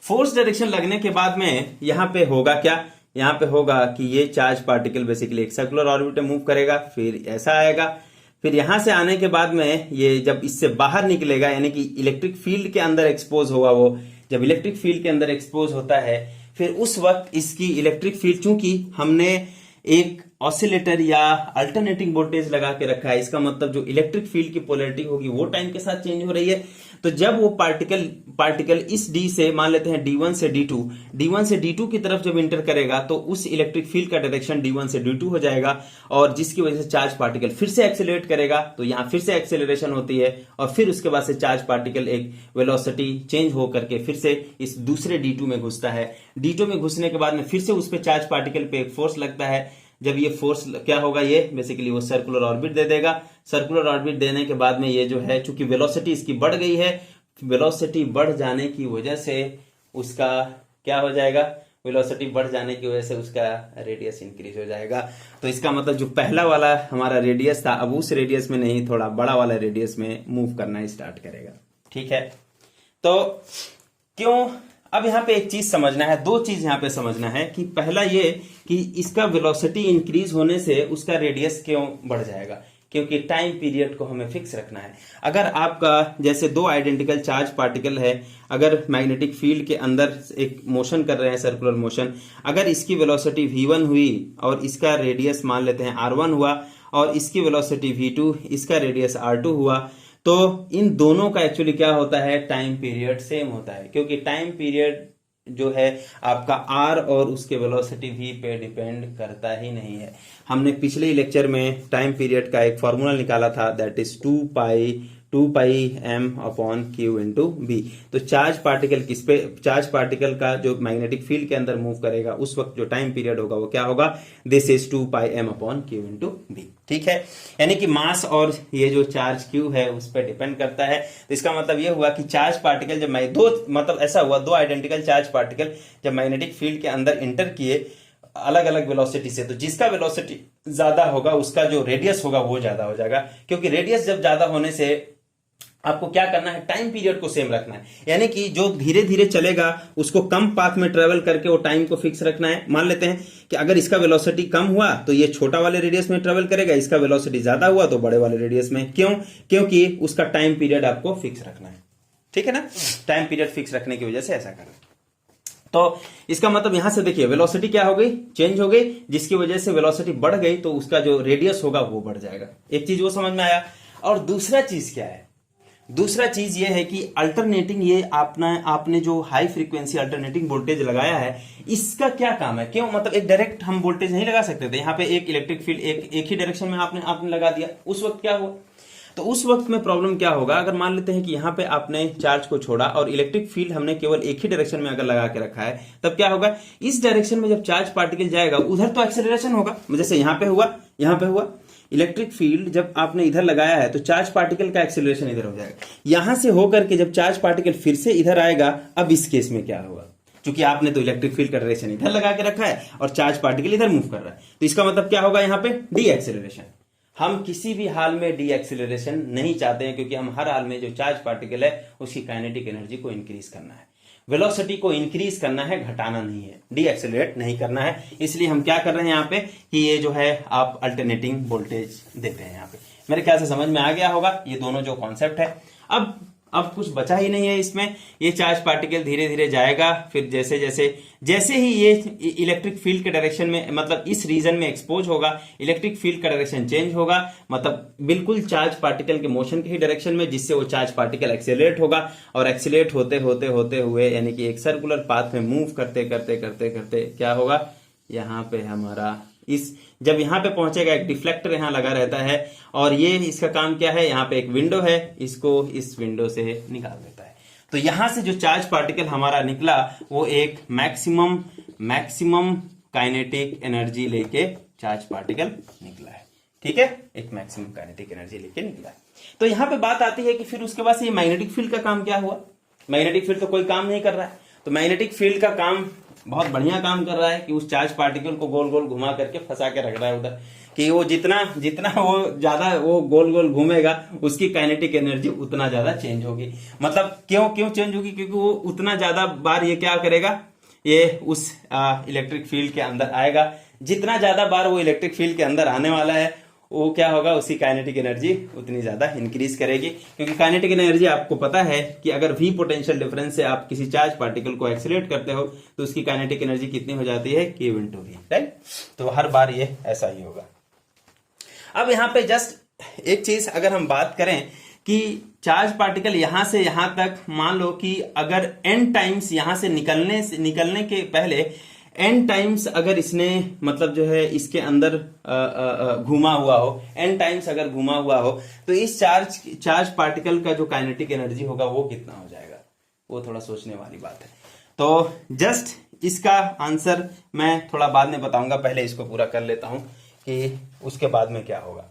फोर्स डायरेक्शन लगने के बाद में यहां पे होगा क्या, यहां पे होगा कि ये चार्ज पार्टिकल बेसिकली एक सर्कुलर ऑर्बिट में मूव करेगा, फिर ऐसा आएगा, फिर यहां से आने के बाद में ये जब इससे बाहर निकलेगा यानी कि इलेक्ट्रिक फील्ड के अंदर एक्सपोज होगा, वो जब इलेक्ट्रिक फील्ड के अंदर एक्सपोज होता है फिर उस वक्त इसकी इलेक्ट्रिक फील्ड, चूंकि हमने एक ऑसिलेटर या अल्टरनेटिंग वोल्टेज लगा के रखा है, इसका मतलब जो इलेक्ट्रिक फील्ड की पोलैरिटी होगी वो टाइम के साथ चेंज हो रही है। तो जब वो पार्टिकल इस डी से, मान लेते हैं D1 से D2 की तरफ जब इंटर करेगा तो उस इलेक्ट्रिक फील्ड का डायरेक्शन D1 से D2 हो जाएगा, और जिसकी वजह से चार्ज पार्टिकल फिर से एक्सेलरेट करेगा, तो यहां फिर से एक्सेलरेशन होती है, और फिर उसके बाद से चार्ज पार्टिकल एक वेलोसिटी चेंज होकर के फिर से इस दूसरे D2 में घुसता है। D2 में घुसने के बाद में फिर से उस पर चार्ज पार्टिकल पे एक फोर्स लगता है। जब ये फोर्स क्या होगा, ये बेसिकली वो सर्कुलर ऑर्बिट दे देगा। सर्कुलर ऑर्बिट देने के बाद में ये जो है, चूंकि वेलोसिटी इसकी बढ़ गई है, वेलोसिटी बढ़ जाने की वजह से उसका क्या हो जाएगा, वेलोसिटी बढ़ जाने की वजह से उसका रेडियस इंक्रीज हो जाएगा। तो इसका मतलब जो पहला वाला हमारा रेडियस था अब उस रेडियस में नहीं, थोड़ा बड़ा वाला रेडियस में मूव करना स्टार्ट करेगा। ठीक है, तो क्यों, अब यहां पे एक चीज समझना है, दो चीज यहां पे समझना है कि पहला ये कि इसका वेलोसिटी इंक्रीज होने से उसका रेडियस क्यों बढ़ जाएगा, क्योंकि टाइम पीरियड को हमें फिक्स रखना है। अगर आपका जैसे दो आइडेंटिकल चार्ज पार्टिकल है, अगर मैग्नेटिक फील्ड के अंदर एक मोशन कर रहे हैं, सर्कुलर मोशन, अगर इसकी वेलोसिटी v1 हुई और इसका रेडियस मान लेते हैं r1 हुआ, और इसकी वेलोसिटी v2, इसका रेडियस r2 हुआ, तो इन दोनों का एक्चुअली क्या होता है, टाइम पीरियड सेम होता है, क्योंकि टाइम पीरियड जो है आपका आर और उसके वेलोसिटी वी पे डिपेंड करता ही नहीं है। हमने पिछले लेक्चर में टाइम पीरियड का एक फॉर्मूला निकाला था, that is 2 pi m upon Q into B. तो चार्ज पार्टिकल का जो मैग्नेटिक फील्ड के अंदर मूव करेगा उस वक्त जो टाइम पीरियड होगा वो क्या होगा, this is 2 pi m upon Q into B. ठीक है, यानी कि मास और ये जो चार्ज क्यू है उस पर डिपेंड करता है। तो इसका मतलब ये हुआ कि चार्ज पार्टिकल जब ऐसा हुआ, दो आइडेंटिकल चार्ज पार्टिकल जब मैग्नेटिक फील्ड के अंदर इंटर किए अलग अलग वेलोसिटी से, तो जिसका वेलोसिटी ज्यादा होगा उसका जो रेडियस होगा वो ज्यादा हो जाएगा, क्योंकि रेडियस जब ज्यादा होने से आपको क्या करना है, टाइम पीरियड को सेम रखना है। यानी कि जो धीरे धीरे चलेगा उसको कम पाथ में ट्रेवल करके वो टाइम को फिक्स रखना है। मान लेते हैं कि अगर इसका वेलोसिटी कम हुआ तो ये छोटा वाले रेडियस में ट्रेवल करेगा, इसका वेलोसिटी ज्यादा हुआ तो बड़े वाले रेडियस में। क्यों? क्योंकि उसका टाइम पीरियड आपको फिक्स रखना है। ठीक है ना, टाइम पीरियड फिक्स रखने की वजह से ऐसा करना। तो इसका मतलब यहां से देखिए वेलोसिटी क्या हो गई, चेंज हो गई, जिसकी वजह से वेलोसिटी बढ़ गई तो उसका जो रेडियस होगा वो बढ़ जाएगा। एक चीज वो समझ में आया। और दूसरा चीज क्या है, दूसरा चीज ये है कि अल्टरनेटिंग, ये आपने जो हाई फ्रीक्वेंसी अल्टरनेटिंग वोल्टेज लगाया है इसका क्या काम है? क्यों? मतलब एक डायरेक्ट हम वोल्टेज नहीं लगा सकते थे, यहाँ पे एक इलेक्ट्रिक फील्ड एक ही डायरेक्शन में आपने लगा दिया, उस वक्त क्या हुआ? तो उस वक्त में प्रॉब्लम क्या होगा, अगर मान लेते हैं कि यहाँ पे आपने चार्ज को छोड़ा और इलेक्ट्रिक फील्ड हमने केवल एक ही डायरेक्शन में अगर लगा के रखा है, तब क्या होगा, इस डायरेक्शन में जब चार्ज पार्टिकल जाएगा उधर तो एक्सेलरेशन होगा, जैसे यहाँ पे हुआ, यहाँ पे हुआ। इलेक्ट्रिक फील्ड जब आपने इधर लगाया है तो चार्ज पार्टिकल का एक्सेलरेशन इधर हो जाएगा। यहां से होकर के जब चार्ज पार्टिकल फिर से इधर आएगा, अब इस केस में क्या होगा, क्योंकि आपने तो इलेक्ट्रिक फील्ड का डायरेक्शन इधर लगा के रखा है और चार्ज पार्टिकल इधर मूव कर रहा है, तो इसका मतलब क्या होगा, यहाँ पे डी एक्सेलरेशन। हम किसी भी हाल में डी एक्सेलरेशन नहीं चाहते हैं, क्योंकि हम हर हाल में जो चार्ज पार्टिकल है उसकी काइनेटिक एनर्जी को इंक्रीज करना है, वेलोसिटी को इंक्रीज करना है, घटाना नहीं है, डी एक्सेलरेट नहीं करना है। इसलिए हम क्या कर रहे हैं यहाँ पे कि ये जो है आप अल्टरनेटिंग वोल्टेज देते हैं यहाँ पे। मेरे ख्याल से समझ में आ गया होगा ये दोनों जो कॉन्सेप्ट है। अब कुछ बचा ही नहीं है इसमें। ये चार्ज पार्टिकल धीरे धीरे जाएगा, फिर जैसे ही ये इलेक्ट्रिक फील्ड के डायरेक्शन में, मतलब इस रीजन में एक्सपोज होगा, इलेक्ट्रिक फील्ड का डायरेक्शन चेंज होगा, मतलब बिल्कुल चार्ज पार्टिकल के मोशन के ही डायरेक्शन में, जिससे वो चार्ज पार्टिकल एक्सेलरेट होगा और एक्सेलरेट होते हुए यानी कि एक सर्कुलर पाथ में मूव करते करते क्या होगा, यहाँ पे हमारा जब यहाँ पे पहुंचेगा, एक डिफ्लेक्टर यहाँ लगा रहता है और ये इसका काम क्या है, यहाँ पे एक विंडो है, इसको इस विंडो से निकाल देता है। तो यहां से जो चार्ज पार्टिकल हमारा निकला वो एक मैक्सिमम काइनेटिक एनर्जी लेके चार्ज पार्टिकल निकला है। ठीक है, एक मैक्सिमम काइनेटिक एनर्जी लेके निकला है। तो यहां पे बात आती है कि फिर उसके बाद ये मैग्नेटिक फील्ड का काम क्या हुआ। मैग्नेटिक फील्ड तो कोई काम नहीं कर रहा है, तो मैग्नेटिक फील्ड का काम बहुत बढ़िया काम कर रहा है कि उस चार्ज पार्टिकल को गोल गोल घुमा करके फंसा के रख रहा है उधर, कि वो जितना वो ज्यादा वो गोल गोल घूमेगा उसकी काइनेटिक एनर्जी उतना ज्यादा चेंज होगी। मतलब क्यों चेंज होगी, क्योंकि वो उतना ज्यादा बार ये क्या करेगा, ये उस इलेक्ट्रिक फील्ड के अंदर आएगा। जितना ज्यादा बार वो इलेक्ट्रिक फील्ड के अंदर आने वाला है वो क्या होगा, उसकी काइनेटिक एनर्जी उतनी ज्यादा इंक्रीज करेगी। क्योंकि काइनेटिक एनर्जी आपको पता है कि अगर v पोटेंशियल डिफरेंस से आप किसी चार्ज पार्टिकल को एक्सीलरेट करते हो तो उसकी काइनेटिक एनर्जी कितनी हो जाती है, q इंटू वी, राइट। तो हर बार ये ऐसा ही होगा। अब यहाँ पे जस्ट एक चीज अगर हम बात करें कि चार्ज पार्टिकल यहां से यहां तक, मान लो कि अगर n टाइम्स यहां से निकलने के पहले n टाइम्स अगर इसने मतलब जो है इसके अंदर घूमा हुआ हो, n टाइम्स अगर घूमा हुआ हो, तो इस चार्ज पार्टिकल का जो काइनेटिक एनर्जी होगा वो कितना हो जाएगा, वो थोड़ा सोचने वाली बात है। तो जस्ट इसका आंसर मैं थोड़ा बाद में बताऊंगा, पहले इसको पूरा कर लेता हूं कि उसके बाद में क्या होगा।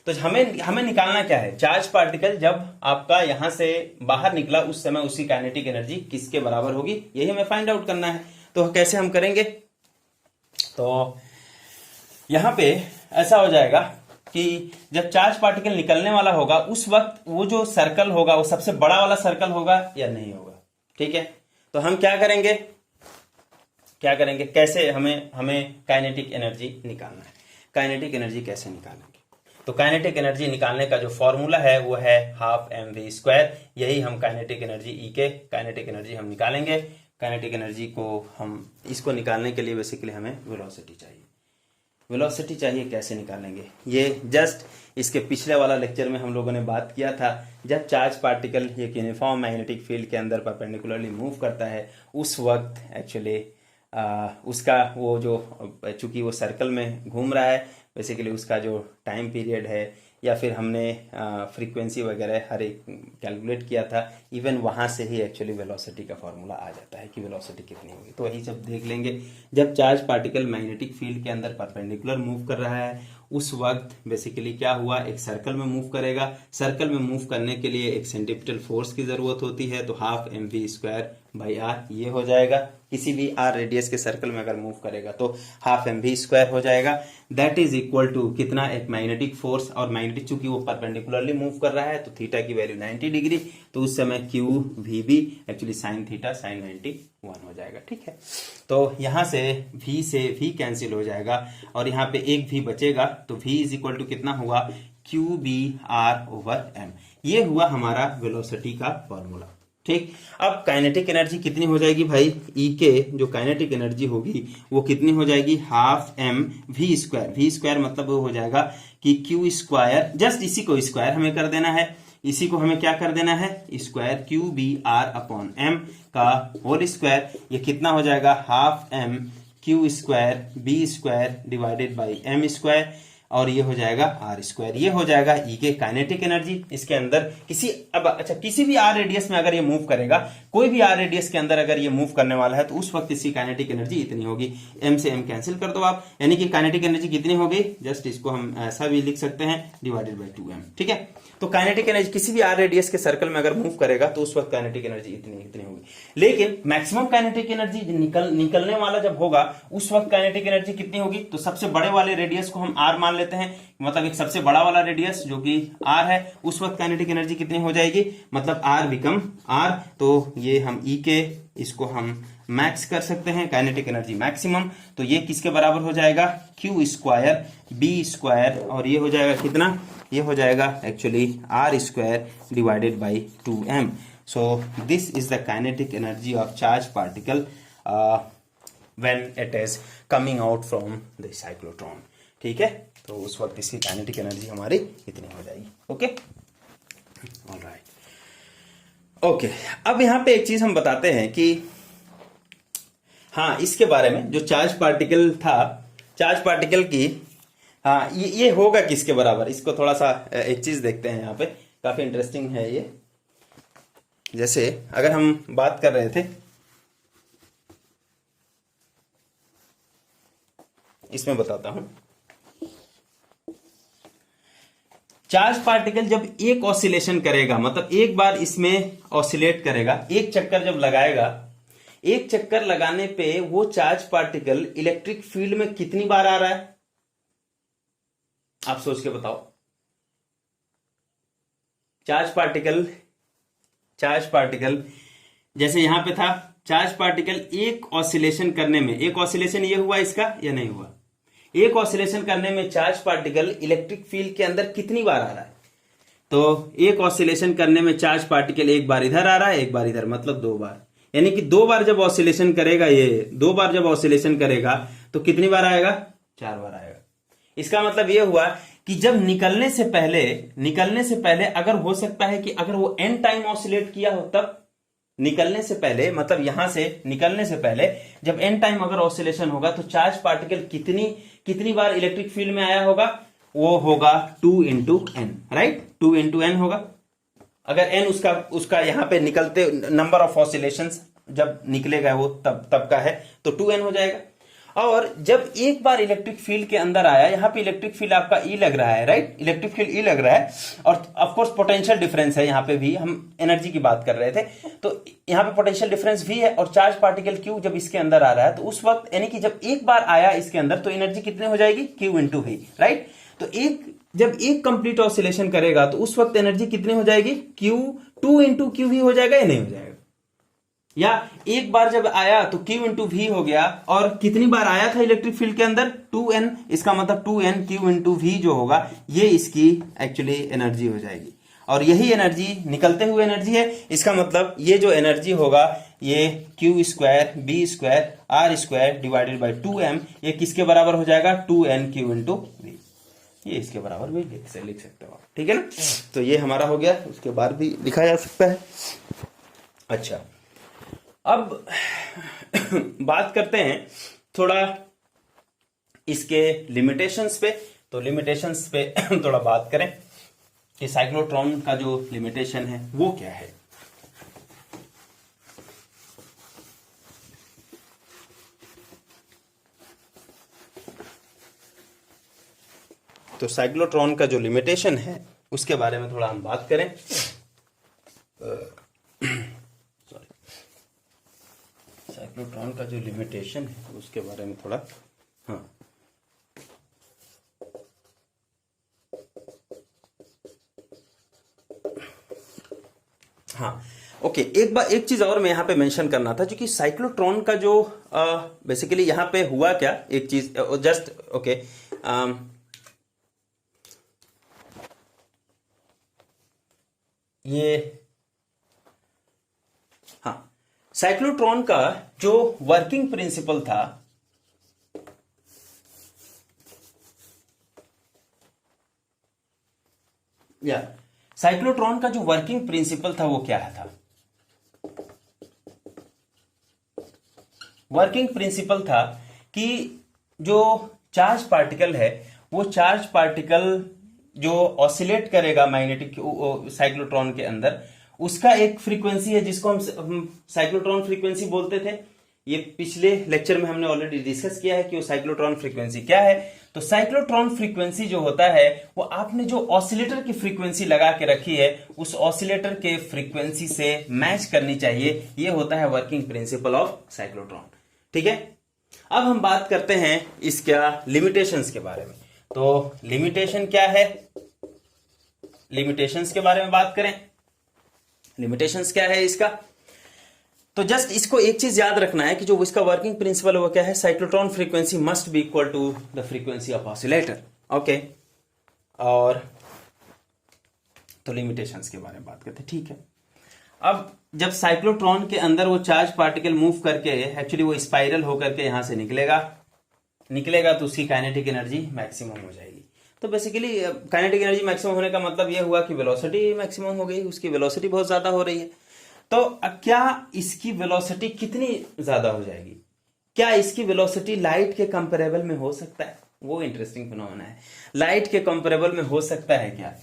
तो हमें निकालना क्या है, चार्ज पार्टिकल जब आपका यहां से बाहर निकला उस समय उसकी काइनेटिक एनर्जी किसके बराबर होगी, यही हमें फाइंड आउट करना है। तो कैसे हम करेंगे, तो यहां पे ऐसा हो जाएगा कि जब चार्ज पार्टिकल निकलने वाला होगा उस वक्त वो जो सर्कल होगा वो सबसे बड़ा वाला सर्कल होगा या नहीं होगा। ठीक है, तो हम क्या करेंगे, कैसे हमें काइनेटिक एनर्जी निकालना है। काइनेटिक एनर्जी कैसे निकालेंगे, तो काइनेटिक एनर्जी निकालने का जो फॉर्मूला है वो है हाफ mv²। यही हम काइनेटिक एनर्जी ई के काइनेटिक एनर्जी हम निकालेंगे। काइनेटिक एनर्जी को हम इसको निकालने के लिए बेसिकली हमें वेलोसिटी चाहिए। कैसे निकालेंगे, ये जस्ट इसके पिछले वाला लेक्चर में हम लोगों ने बात किया था, जब चार्ज पार्टिकल एक यूनिफॉर्म मैग्नेटिक फील्ड के अंदर परपेंडिकुलरली मूव करता है उस वक्त एक्चुअली उसका वो जो, चूंकि वो सर्कल में घूम रहा है, बेसिकली उसका जो टाइम पीरियड है या फिर हमने फ्रीक्वेंसी वगैरह हर एक कैलकुलेट किया था, इवन वहाँ से ही एक्चुअली वेलोसिटी का फॉर्मूला आ जाता है कि वेलोसिटी कितनी होगी। तो वही सब देख लेंगे। जब चार्ज पार्टिकल मैग्नेटिक फील्ड के अंदर परपेंडिकुलर मूव कर रहा है उस वक्त बेसिकली क्या हुआ, एक सर्कल में मूव करेगा। सर्कल में मूव करने के लिए एक सेंट्रीपिटल फोर्स की जरूरत होती है, तो हाफ mv²/r ये हो जाएगा। किसी भी r रेडियस के सर्कल में अगर मूव करेगा तो हाफ mv² हो जाएगा। दैट इज इक्वल टू कितना, एक मैग्नेटिक फोर्स, और मैग्नेटिक चूंकि वो परपेंडिकुलरली मूव कर रहा है तो थीटा की वैल्यू 90 डिग्री, तो उस समय QVB actually sine theta sin 91 हो जाएगा। ठीक है, तो यहां से V से V कैंसिल हो जाएगा और यहाँ पे एक V बचेगा, तो V इज इक्वल टू कितना हुआ, QBr/m। ये हुआ हमारा वेलोसिटी का फॉर्मूला। ठीक, अब काइनेटिक एनर्जी कितनी हो जाएगी भाई, E के जो काइनेटिक एनर्जी होगी वो कितनी हो जाएगी, हाफ mv²। v² मतलब वो हो जाएगा कि Q², जस्ट इसी को स्क्वायर हमें कर देना है, इसी को हमें क्या कर देना है, स्क्वायर QBr/m का होल स्क्वायर। ये कितना हो जाएगा, half mQ² B² divided by m², और ये हो जाएगा r²। ये हो जाएगा E के काइनेटिक एनर्जी। इसके अंदर किसी, अब अच्छा, किसी भी r रेडियस में अगर ये मूव करेगा, कोई भी r रेडियस के अंदर अगर ये मूव करने वाला है तो उस वक्त इसकी काइनेटिक एनर्जी इतनी होगी। m से m कैंसिल कर दो आप, यानी कि काइनेटिक एनर्जी कितनी होगी, जस्ट इसको हम ऐसा भी लिख सकते हैं, डिवाइडेड बाई 2m। ठीक है, तो काइनेटिक एनर्जी किसी भी r रेडियस के सर्कल में अगर मूव करेगा तो उस वक्त काइनेटिक एनर्जी इतनी होगी। लेकिन मैक्सिमम काइनेटिक एनर्जी निकलने वाला जब होगा उस वक्त काइनेटिक एनर्जी कितनी होगी, तो सबसे बड़े वाले रेडियस को हम r मान लेते हैं, मतलब एक सबसे बड़ा वाला रेडियस जो कि r है, उस वक्त काइनेटिक एनर्जी कितनी हो जाएगी, मतलब r बिकम r। तो ये हम E के इसको हम मैक्स कर सकते हैं, काइनेटिक एनर्जी मैक्सिमम, तो ये किसके बराबर हो जाएगा, Q² B², और ये हो जाएगा कितना, ये हो जाएगा actually r² divided by 2m। So this is the kinetic energy of charge particle when it is coming out from the cyclotron. ठीक है, तो उस वक्त इसकी काइनेटिक एनर्जी हमारी इतनी हो जाएगी। Okay, alright, okay. अब यहां पे एक चीज हम बताते हैं कि हाँ, इसके बारे में जो चार्ज पार्टिकल था, चार्ज पार्टिकल की, हाँ, ये होगा किसके बराबर, इसको थोड़ा सा एक चीज देखते हैं यहाँ पे, काफी इंटरेस्टिंग है ये। जैसे अगर हम बात कर रहे थे, इसमें बताता हूं, चार्ज पार्टिकल जब एक ऑसिलेशन करेगा, मतलब एक बार इसमें ऑसिलेट करेगा, एक चक्कर जब लगाएगा, एक चक्कर लगाने पे वो चार्ज पार्टिकल इलेक्ट्रिक फील्ड में कितनी बार आ रहा है, आप सोच के बताओ। चार्ज पार्टिकल जैसे यहां पे था, चार्ज पार्टिकल एक ऑसिलेशन करने में, एक ऑसिलेशन ये हुआ इसका या नहीं हुआ, एक ऑसिलेशन करने में चार्ज पार्टिकल इलेक्ट्रिक फील्ड के अंदर कितनी बार आ रहा है, तो एक ऑसिलेशन करने में चार्ज पार्टिकल एक बार इधर आ रहा है, एक बार इधर, मतलब 2 बार, यानी कि 2 बार जब ऑसिलेशन करेगा, ये 2 बार जब ऑसिलेशन करेगा तो कितनी बार आएगा, 4 बार आएगा। इसका मतलब ये हुआ कि जब निकलने से पहले अगर हो सकता है कि अगर वो n टाइम ऑसिलेट किया हो, तब निकलने से पहले, मतलब यहां से निकलने से पहले जब n टाइम अगर ऑसिलेशन होगा तो चार्ज पार्टिकल कितनी बार इलेक्ट्रिक फील्ड में आया होगा, वो होगा 2 × n, राइट, 2 × n होगा। अगर n उसका यहां पे निकलते नंबर ऑफ ऑसिलेशंस जब निकलेगा वो तब का है, तो 2n हो जाएगा। और जब एक बार इलेक्ट्रिक फील्ड के अंदर आया, यहां पे इलेक्ट्रिक फील्ड आपका E लग रहा है, राइट, इलेक्ट्रिक फील्ड E लग रहा है, और ऑफ कोर्स पोटेंशियल डिफरेंस है, यहां पे भी हम एनर्जी की बात कर रहे थे, तो यहां पे पोटेंशियल डिफरेंस V है, और चार्ज पार्टिकल Q जब इसके अंदर आ रहा है, तो उस वक्त यानी कि जब एक बार आया इसके अंदर तो एनर्जी कितनी हो जाएगी, Q × V, राइट। तो जब एक कंप्लीट ऑसिलेशन करेगा तो उस वक्त एनर्जी कितनी हो जाएगी, Q2 × QV हो जाएगा या नहीं हो जाएगा, या एक बार जब आया तो Q × V हो गया, और कितनी बार आया था इलेक्ट्रिक फील्ड के अंदर, 2n, इसका मतलब 2n Q × V जो होगा ये इसकी एक्चुअली एनर्जी हो जाएगी, और यही एनर्जी निकलते हुए एनर्जी है। इसका मतलब ये जो एनर्जी होगा ये Q² B² R² divided by 2m, ये किसके बराबर हो जाएगा, 2n Q × V। ये इसके बराबर भी लिख सकते हो आप, ठीक है ना। तो ये हमारा हो गया, उसके बाद भी लिखा जा सकता है। अच्छा, अब बात करते हैं थोड़ा इसके लिमिटेशंस पे। तो लिमिटेशंस पे थोड़ा बात करें कि साइक्लोट्रॉन का जो लिमिटेशन है वो क्या है। तो साइक्लोट्रॉन का जो लिमिटेशन है उसके बारे में थोड़ा हम बात करें। सॉरी, साइक्लोट्रॉन का जो लिमिटेशन है उसके बारे में थोड़ा, हाँ, हाँ, ओके। एक चीज और मैं यहाँ पे मेंशन करना था, जो कि साइक्लोट्रॉन का जो बेसिकली यहाँ पे हुआ क्या, एक चीज जस्ट ओके, ये, हाँ, साइक्लोट्रॉन का जो वर्किंग प्रिंसिपल था, या साइक्लोट्रॉन का जो वर्किंग प्रिंसिपल था वो क्या था। वर्किंग प्रिंसिपल था कि जो चार्ज पार्टिकल है वो चार्ज पार्टिकल जो ऑसिलेट करेगा मैग्नेटिक साइक्लोट्रॉन के अंदर, उसका एक फ्रीक्वेंसी है जिसको हम साइक्लोट्रॉन फ्रीक्वेंसी बोलते थे। ये पिछले लेक्चर में हमने ऑलरेडी डिस्कस किया है कि वो साइक्लोट्रॉन फ्रीक्वेंसी क्या है। तो साइक्लोट्रॉन फ्रीक्वेंसी जो होता है वो आपने जो ऑसिलेटर की फ्रीक्वेंसी लगा के रखी है उस ऑसिलेटर के फ्रीक्वेंसी से मैच करनी चाहिए। ये होता है वर्किंग प्रिंसिपल ऑफ साइक्लोट्रॉन, ठीक है। अब हम बात करते हैं इसका लिमिटेशंस के बारे में। तो लिमिटेशन क्या है, लिमिटेशंस के बारे में बात करें। लिमिटेशंस क्या है इसका, तो जस्ट इसको एक चीज याद रखना है कि जो इसका वर्किंग प्रिंसिपल है वो क्या है, cyclotron frequency must be equal to the frequency of oscillator, okay. और तो लिमिटेशंस के बारे में बात करते हैं, ठीक है। अब जब साइक्लोट्रॉन के अंदर वो चार्ज पार्टिकल मूव करके एक्चुअली वो स्पाइरल होकर के यहां से निकलेगा तो उसकी काइनेटिक एनर्जी मैक्सिमम हो जाएगी। तो बेसिकली काइनेटिक एनर्जी मैक्सिमम होने का मतलब ये हुआ कि वेलोसिटी मैक्सिमम हो गई, उसकी वेलोसिटी बहुत ज्यादा हो रही है। तो क्या इसकी वेलोसिटी कितनी ज्यादा हो जाएगी, क्या इसकी वेलोसिटी लाइट के कंपेरेबल में हो सकता है, वो इंटरेस्टिंग फिनोमेना है। लाइट के कंपेरेबल में हो सकता है क्या,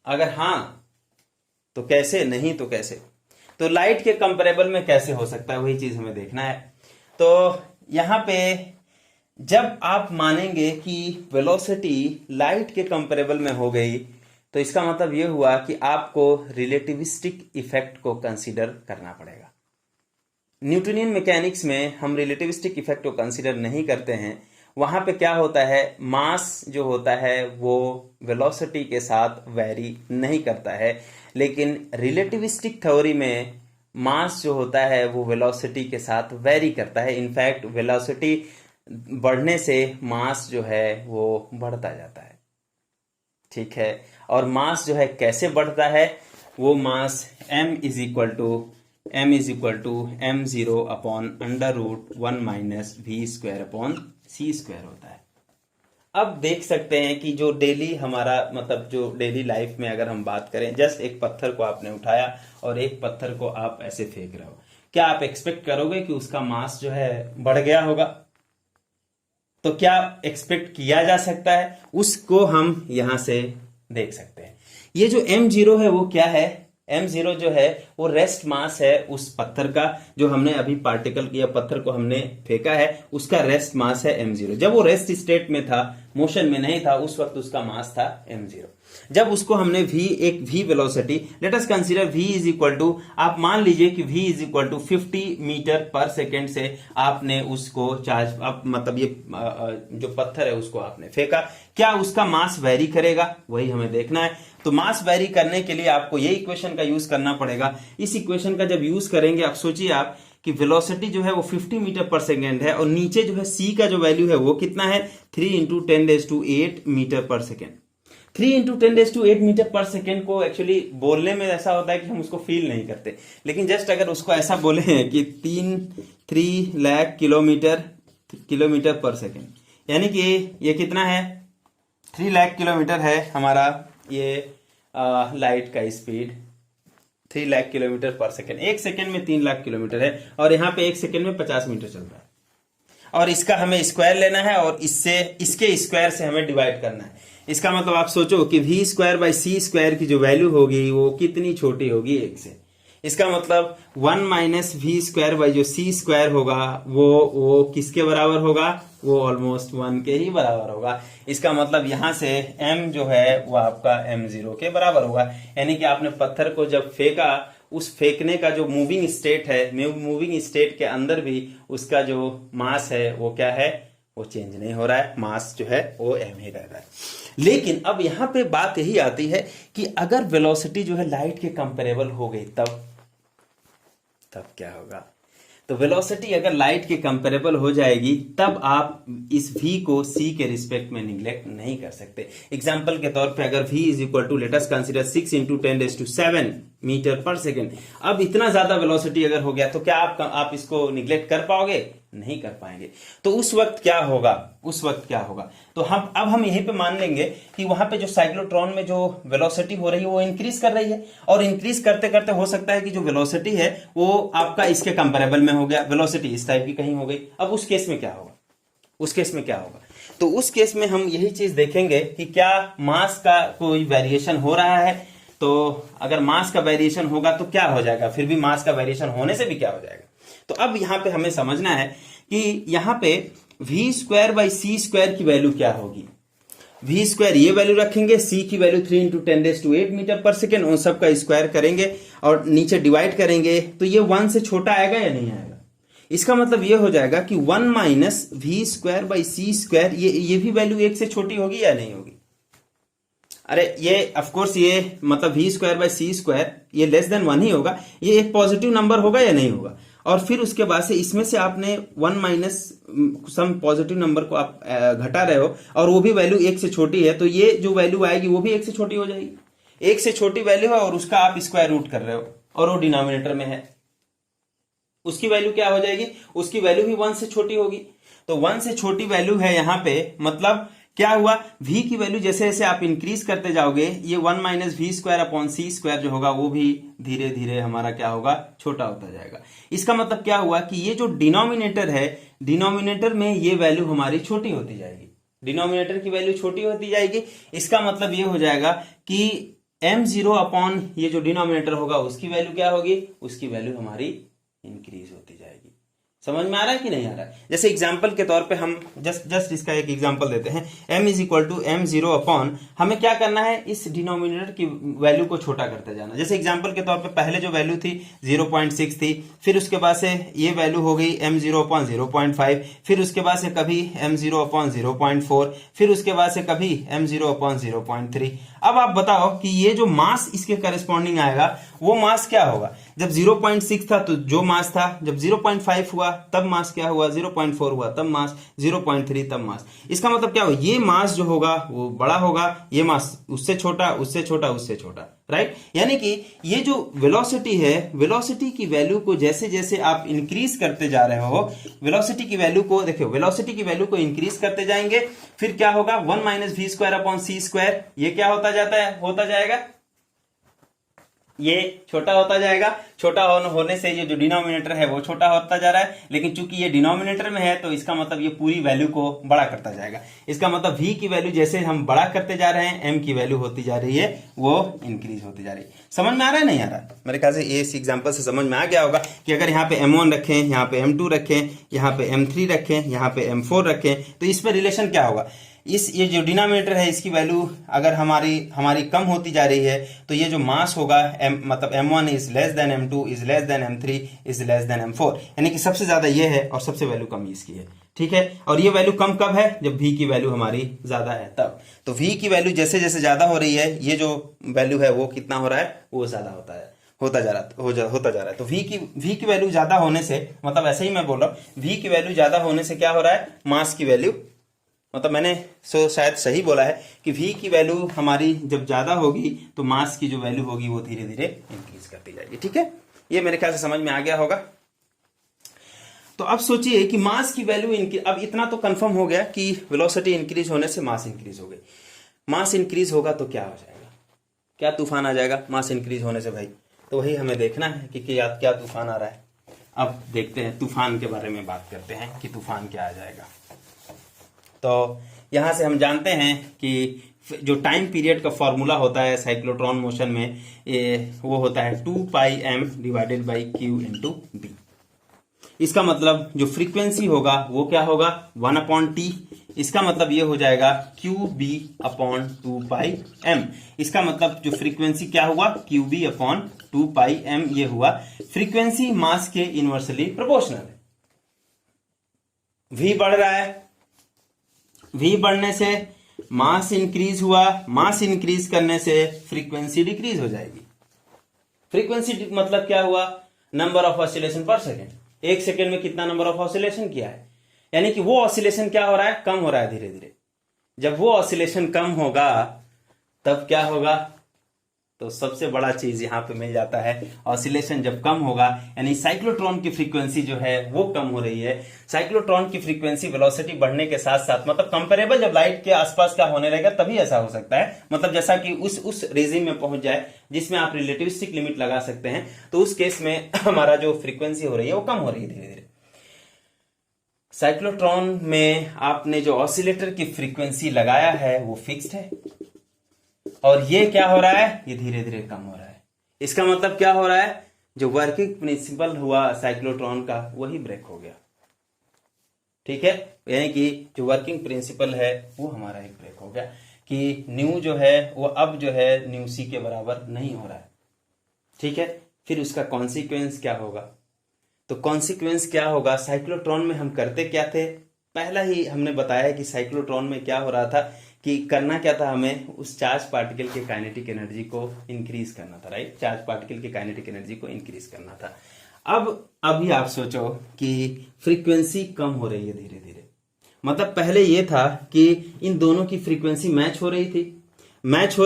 अगर हाँ तो कैसे, नहीं तो कैसे। तो लाइट के कंपेरेबल में कैसे हो सकता है, वही चीज हमें देखना है। तो यहां पे जब आप मानेंगे कि वेलोसिटी लाइट के कंपेरेबल में हो गई तो इसका मतलब यह हुआ कि आपको रिलेटिविस्टिक इफेक्ट को कंसीडर करना पड़ेगा। न्यूटनियन मैकेनिक्स में हम रिलेटिविस्टिक इफेक्ट को कंसीडर नहीं करते हैं। वहां पे क्या होता है, मास जो होता है वो वेलोसिटी के साथ वेरी नहीं करता है, लेकिन रिलेटिविस्टिक थ्योरी में मास जो होता है वो वेलोसिटी के साथ वेरी करता है। इनफैक्ट वेलोसिटी बढ़ने से मास जो है वो बढ़ता जाता है, ठीक है। और मास जो है कैसे बढ़ता है, वो mass m is equal to m0 upon √1 minus v square upon c square होता है। अब देख सकते हैं कि जो डेली हमारा मतलब जो डेली लाइफ में अगर हम बात करें, जस्ट एक पत्थर को आपने उठाया और एक पत्थर को आप ऐसे फेंक रहे हो, क्या आप एक्सपेक्ट करोगे कि उसका मास जो है बढ़ गया होगा? तो क्या एक्सपेक्ट किया जा सकता है, उसको हम यहां से देख सकते हैं। ये जो m0 है वो क्या है, m0 जो है वो रेस्ट मास है उस पत्थर का, जो हमने अभी पार्टिकल या पत्थर को हमने फेंका है उसका रेस्ट मास है m0। जब वो रेस्ट स्टेट में था, मोशन में नहीं था, उस वक्त उसका मास था m0। जब उसको हमने एक v velocity, let us consider v is equal to, आप मान लीजिए कि v is equal to 50 metre पर सेकेंड से आपने उसको चार्ज अब मतलब ये जो पत्थर है उसको आपने फेंका, क्या उसका मास वेरी करेगा, वही हमें देखना है। तो मास वेरी करने के लिए आपको ये इक्वेशन का यूज करना पड़ेगा। इस इक्वेशन का जब यूज करेंगे, आप सोचिए आप कि वेलोसिटी जो है वो 50 मीटर पर सेकेंड है और नीचे जो है c का जो वैल्यू है वो कितना है, 3 इंटू 10⁸ मीटर पर सेकेंड। 3 इंटू 10⁸ मीटर पर सेकेंड को एक्चुअली बोलने में ऐसा होता है कि हम उसको फील नहीं करते, लेकिन जस्ट अगर उसको ऐसा बोले कि 3 लाख किलोमीटर पर सेकेंड, यानी कि ये कितना है 3 लाख किलोमीटर है हमारा ये लाइट का स्पीड, 3 लाख किलोमीटर पर सेकेंड। 1 सेकेंड में 3 लाख किलोमीटर है और यहाँ पे 1 सेकेंड में 50 मीटर चल रहा है। और इसका हमें स्क्वायर लेना है और इससे इसके स्क्वायर से हमें डिवाइड करना है। इसका मतलब आप सोचो कि v square by C square की जो वैल्यू होगी वो कितनी छोटी होगी 1 से। इसका मतलब 1 माइनस वी स्क्वायर बाई जो सी स्क्वायर होगा वो किसके बराबर होगा, वो ऑलमोस्ट 1 के ही बराबर होगा। इसका मतलब यहां से m जो है वो आपका m0 के बराबर होगा। यानी कि आपने पत्थर को जब फेंका, उस फेंकने का जो मूविंग स्टेट है, मूविंग स्टेट के अंदर भी उसका जो मास है वो क्या है, वो चेंज नहीं हो रहा है, मास जो है वो m ही रह रहा है। लेकिन अब यहां पे बात यही आती है कि अगर वेलोसिटी जो है लाइट के कंपेरेबल हो गई तब क्या होगा। तो वेलोसिटी अगर लाइट के कंपेरेबल हो जाएगी तब आप इस v को c के रिस्पेक्ट में निग्लेक्ट नहीं कर सकते। एग्जांपल के तौर पे अगर v is equal to let us consider 6 into 10⁷ metre पर सेकेंड। अब इतना ज्यादा वेलोसिटी अगर हो गया तो क्या आप इसको निग्लेक्ट कर पाओगे, नहीं कर पाएंगे। तो उस वक्त क्या होगा, तो हम यहीं पे मान लेंगे कि वहां पे जो साइक्लोट्रॉन में जो वेलोसिटी हो रही है वो इंक्रीज कर रही है, और इंक्रीज करते करते हो सकता है कि जो वेलोसिटी है वो आपका इसके कंपेरेबल में हो गया, वेलोसिटी इस टाइप की कहीं हो गई। अब उस केस में क्या होगा, तो उस केस में हम यही चीज देखेंगे कि क्या मास का कोई वेरिएशन हो रहा है। तो अगर मास का वेरिएशन होगा तो क्या हो जाएगा, फिर भी मास का वेरिएशन होने से भी क्या हो जाएगा। तो अब यहां पे हमें समझना है कि यहां पे v square by C square की वैल्यू क्या होगी। v स्क्वायर ये वैल्यू रखेंगे, c की वैल्यू 3 इंटू 10⁸ मीटर पर सेकेंड, उन सब का स्क्वायर करेंगे और नीचे डिवाइड करेंगे तो ये 1 से छोटा आएगा या नहीं आएगा। इसका मतलब ये हो जाएगा कि 1 minus we square by C square, ये भी वैल्यू 1 से छोटी होगी या नहीं होगी। अरे ये ऑफकोर्स ये मतलब v square by C square ये लेस देन 1 ही होगा, ये एक पॉजिटिव नंबर होगा या नहीं होगा। और फिर उसके बाद से इसमें से आपने 1 माइनस सम पॉजिटिव नंबर को आप घटा रहे हो और वो भी वैल्यू 1 से छोटी है, तो ये जो वैल्यू आएगी वो भी 1 से छोटी हो जाएगी। 1 से छोटी वैल्यू है और उसका आप स्क्वायर रूट कर रहे हो और वो डिनोमिनेटर में है, उसकी वैल्यू क्या हो जाएगी, उसकी वैल्यू भी 1 से छोटी होगी। तो 1 से छोटी वैल्यू है यहाँ पे, मतलब क्या हुआ, v की वैल्यू जैसे जैसे आप इंक्रीज करते जाओगे ये 1 minus we square upon C square जो होगा वो भी धीरे धीरे हमारा क्या होगा, छोटा होता जाएगा। इसका मतलब क्या हुआ कि ये जो डिनोमिनेटर है, डिनोमिनेटर में ये वैल्यू हमारी छोटी होती जाएगी, डिनोमिनेटर की वैल्यू छोटी होती जाएगी। इसका मतलब ये हो जाएगा कि m0 अपॉन ये जो डिनोमिनेटर होगा उसकी वैल्यू क्या होगी, उसकी वैल्यू हमारी इंक्रीज होती जाएगी। समझ में आ रहा है कि नहीं आ रहा है। जैसे एग्जांपल के तौर पे हम जस्ट इसका एक एग्जांपल देते हैं, m is equal to m0 upon, हमें क्या करना है, इस डिनोमिनेटर की वैल्यू को छोटा करते जाना। जैसे एग्जांपल के तौर पे पहले जो वैल्यू थी 0.6 थी, फिर उसके बाद से ये वैल्यू हो गई m0 अपॉन 0.5, फिर उसके बाद से कभी m0 अपॉन 0.4, फिर उसके बाद से कभी m0 अपॉन 0.3। अब आप बताओ कि ये जो मास इसके करस्पॉन्डिंग आएगा वो मास क्या होगा। जब 0.6 था तो जो मास था, जब 0.5 हुआ तब मास क्या हुआ, 0.4 हुआ तब मास, 0.3 तब मास। इसका मतलब क्या होगा, ये मास जो होगा वो बड़ा होगा, ये मास उससे छोटा, उससे छोटा, उससे छोटा, राइट। यानी कि ये जो वेलोसिटी है, वेलोसिटी की वैल्यू को जैसे जैसे आप इंक्रीज करते जा रहे हो, वेलोसिटी की वैल्यू को देखो, वेलोसिटी की वैल्यू को इंक्रीज करते जाएंगे, फिर क्या होगा, 1 minus we square upon C square, ये क्या होता जाता है, होता जाएगा, ये छोटा होता जाएगा। छोटा होने से ये जो डिनोमिनेटर है वो छोटा होता जा रहा है, लेकिन चूंकि ये डिनोमिनेटर में है तो इसका मतलब ये पूरी वैल्यू को बड़ा करता जाएगा। इसका मतलब v की वैल्यू जैसे हम बड़ा करते जा रहे हैं, m की वैल्यू होती जा रही है वो इंक्रीज होती जा रही है। समझ में आ रहा है, नहीं आ रहा है। मेरे ख्याल से इस एग्जांपल से समझ में आ गया होगा कि अगर यहाँ पे m1 रखें, यहाँ पे m2 रखें, यहाँ पे m3 रखें, यहाँ पे m4 रखें, तो इसमें रिलेशन क्या होगा, ये जो डिनोमिनेटर है इसकी वैल्यू अगर हमारी कम होती जा रही है तो ये जो मास होगा मतलब m1 is less than m2 is less than m3 is less than m4, यानी कि सबसे ज्यादा ये है और सबसे वैल्यू कम इसकी है, ठीक है। और ये वैल्यू कम कब है, जब v की वैल्यू हमारी ज्यादा है तब। तो v की वैल्यू जैसे जैसे ज्यादा हो रही है, ये जो वैल्यू है वो कितना हो रहा है, वो ज्यादा होता जा रहा है। तो v की वैल्यू ज्यादा होने से, मतलब ऐसे ही मैं बोल रहा हूँ, v की वैल्यू ज्यादा होने से क्या हो रहा है, मास की वैल्यू, मतलब मैंने शायद सही बोला है कि v की वैल्यू हमारी जब ज्यादा होगी तो मास की जो वैल्यू होगी वो धीरे धीरे इंक्रीज करती जाएगी, ठीक है। ये मेरे ख्याल से समझ में आ गया होगा। तो अब सोचिए कि मास की वैल्यू अब इतना तो कंफर्म हो गया कि वेलोसिटी इंक्रीज होने से मास इंक्रीज हो गई। मास इंक्रीज होगा तो क्या हो जाएगा, क्या तूफान आ जाएगा मास इंक्रीज होने से भाई? तो वही हमें देखना है कि क्या तूफान आ रहा है। अब देखते हैं तूफान के बारे में बात करते हैं कि तूफान क्या आ जाएगा। तो यहां से हम जानते हैं कि जो टाइम पीरियड का फॉर्मूला होता है साइक्लोट्रॉन मोशन में, वो होता है 2πm divided by q into b. इसका मतलब जो फ्रीक्वेंसी होगा वो क्या होगा 1/t। इसका मतलब ये हो जाएगा QB/2πm। इसका मतलब जो फ्रीक्वेंसी क्या हुआ QB/2πm, ये हुआ फ्रीक्वेंसी मास के इनवर्सली प्रोपोर्शनल है। V बढ़ रहा है, V बढ़ने से मास इंक्रीज हुआ, मास इंक्रीज करने से फ्रीक्वेंसी डिक्रीज हो जाएगी। फ्रीक्वेंसी मतलब क्या हुआ नंबर ऑफ ऑसिलेशन पर सेकेंड। एक सेकेंड में कितना नंबर ऑफ ऑसिलेशन किया है, यानी कि वो ऑसिलेशन क्या हो रहा है कम हो रहा है धीरे धीरे। जब वो ऑसिलेशन कम होगा तब क्या होगा, तो सबसे बड़ा चीज यहां पे मिल जाता है। ऑसिलेशन जब कम होगा यानी साइक्लोट्रॉन की फ्रीक्वेंसी जो है वो कम हो रही है। साइक्लोट्रॉन की फ्रीक्वेंसी वेलोसिटी बढ़ने के साथ साथ मतलब कंपेरेबल जब लाइट के आसपास का होने लगेगा तभी ऐसा हो सकता है। मतलब जैसा कि उस रेजिम में पहुंच जाए जिसमें आप रिलेटिविस्टिक लिमिट लगा सकते हैं, तो उस केस में हमारा जो फ्रीक्वेंसी हो रही है वो कम हो रही है धीरे धीरे। साइक्लोट्रॉन में आपने जो ऑसिलेटर की फ्रीक्वेंसी लगाया है वो फिक्स्ड है, और ये क्या हो रहा है, ये धीरे धीरे कम हो रहा है। इसका मतलब क्या हो रहा है, जो वर्किंग प्रिंसिपल हुआ साइक्लोट्रॉन का वही ब्रेक हो गया। ठीक है, यानी कि जो वर्किंग प्रिंसिपल है वो हमारा एक ब्रेक हो गया कि न्यू जो है वो अब जो है न्यू सी के बराबर नहीं हो रहा है। ठीक है, फिर उसका कॉन्सिक्वेंस क्या होगा, तो कॉन्सिक्वेंस क्या होगा, साइक्लोट्रॉन में हम करते क्या थे, पहला ही हमने बताया कि साइक्लोट्रॉन में क्या हो रहा था कि करना क्या था, हमें उस चार्ज पार्टिकल के काइनेटिक एनर्जी को इंक्रीज करना था। राइट, चार्ज पार्टिकल के काइनेटिक एनर्जी को इंक्रीज करना था। अब अभी आप सोचो कि फ्रीक्वेंसी कम हो रही है धीरे धीरे। मतलब पहले ये था कि इन दोनों की फ्रीक्वेंसी मैच हो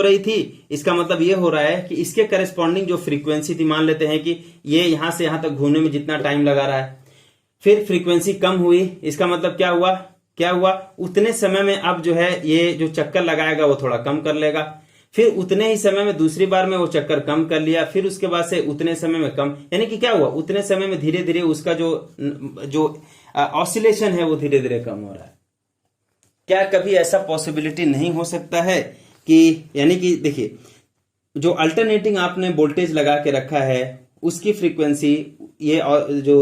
रही थी। इसका मतलब ये हो रहा है कि इसके करस्पॉन्डिंग जो फ्रीक्वेंसी थी, मान लेते हैं कि ये यहां से यहां तक घूमने में जितना टाइम लगा रहा है, फिर फ्रीक्वेंसी कम हुई। इसका मतलब क्या हुआ उतने समय में अब जो है ये जो चक्कर लगाएगा वो थोड़ा कम कर लेगा, फिर उतने ही समय में दूसरी बार में वो चक्कर कम कर लिया, फिर उसके बाद से उतने समय में कम, यानी कि क्या हुआ उतने समय में धीरे धीरे उसका जो ऑसिलेशन है वो धीरे धीरे कम हो रहा है। क्या कभी ऐसा पॉसिबिलिटी नहीं हो सकता है कि, यानी कि देखिए जो अल्टरनेटिंग आपने वोल्टेज लगा के रखा है उसकी फ्रीक्वेंसी ये जो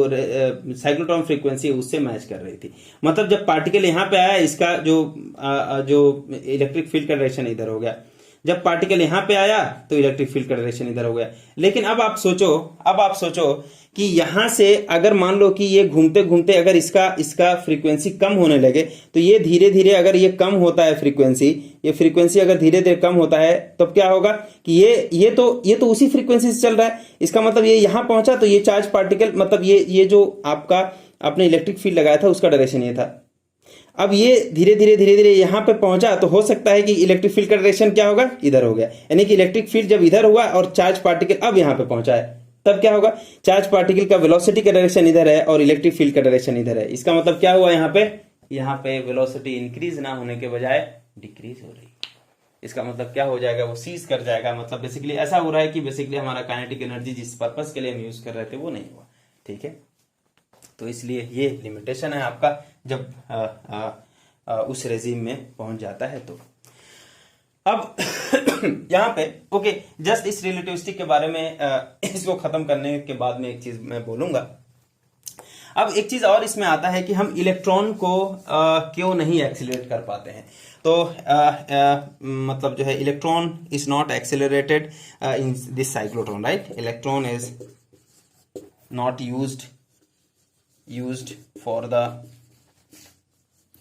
साइक्लोट्रॉन फ्रीक्वेंसी उससे मैच कर रही थी। मतलब जब पार्टिकल यहां पे आया, इसका जो इलेक्ट्रिक फील्ड का डायरेक्शन इधर हो गया, जब पार्टिकल यहां पे आया तो इलेक्ट्रिक फील्ड का डायरेक्शन इधर हो गया। लेकिन अब आप सोचो कि यहां से अगर मान लो कि ये घूमते घूमते अगर इसका फ्रीक्वेंसी कम होने लगे, तो ये धीरे धीरे अगर ये कम होता है फ्रीक्वेंसी अगर धीरे धीरे कम होता है तब तो क्या होगा कि ये तो उसी फ्रीक्वेंसी से चल रहा है। इसका मतलब ये यहां पहुंचा तो ये चार्ज पार्टिकल मतलब ये जो आपने इलेक्ट्रिक फील्ड लगाया था उसका डायरेक्शन ये था। अब ये धीरे धीरे यहां पे पहुंचा तो हो सकता है कि इलेक्ट्रिक फील्ड का डायरेक्शन क्या होगा, इधर हो गया। यानी कि इलेक्ट्रिक फील्ड जब इधर हुआ और चार्ज पार्टिकल अब यहां पे पहुंचा है, तब क्या होगा, चार्ज पार्टिकल का वेलोसिटी का डायरेक्शन इधर है और इलेक्ट्रिक फील्ड का डायरेक्शन इधर है। इसका मतलब क्या हुआ, यहाँ पे वेलोसिटी इंक्रीज ना होने के बजाय डिक्रीज हो रही है। इसका मतलब क्या हो जाएगा, वो सीज कर जाएगा। मतलब बेसिकली ऐसा हो रहा है कि बेसिकली हमारा काइनेटिक एनर्जी जिस पर्पस के लिए हम यूज कर रहे थे वो नहीं हुआ। ठीक है, तो इसलिए ये लिमिटेशन है आपका जब उस रेजिम में पहुंच जाता है। तो अब यहां पे ओके, जस्ट इस रिलेटिविस्टिक के बारे में इसको खत्म करने के बाद में एक चीज मैं बोलूंगा। अब एक चीज और इसमें आता है कि हम इलेक्ट्रॉन को क्यों नहीं एक्सीलरेट कर पाते हैं। तो मतलब जो है electron is not accelerated in this cyclotron, right. Electron is not used for the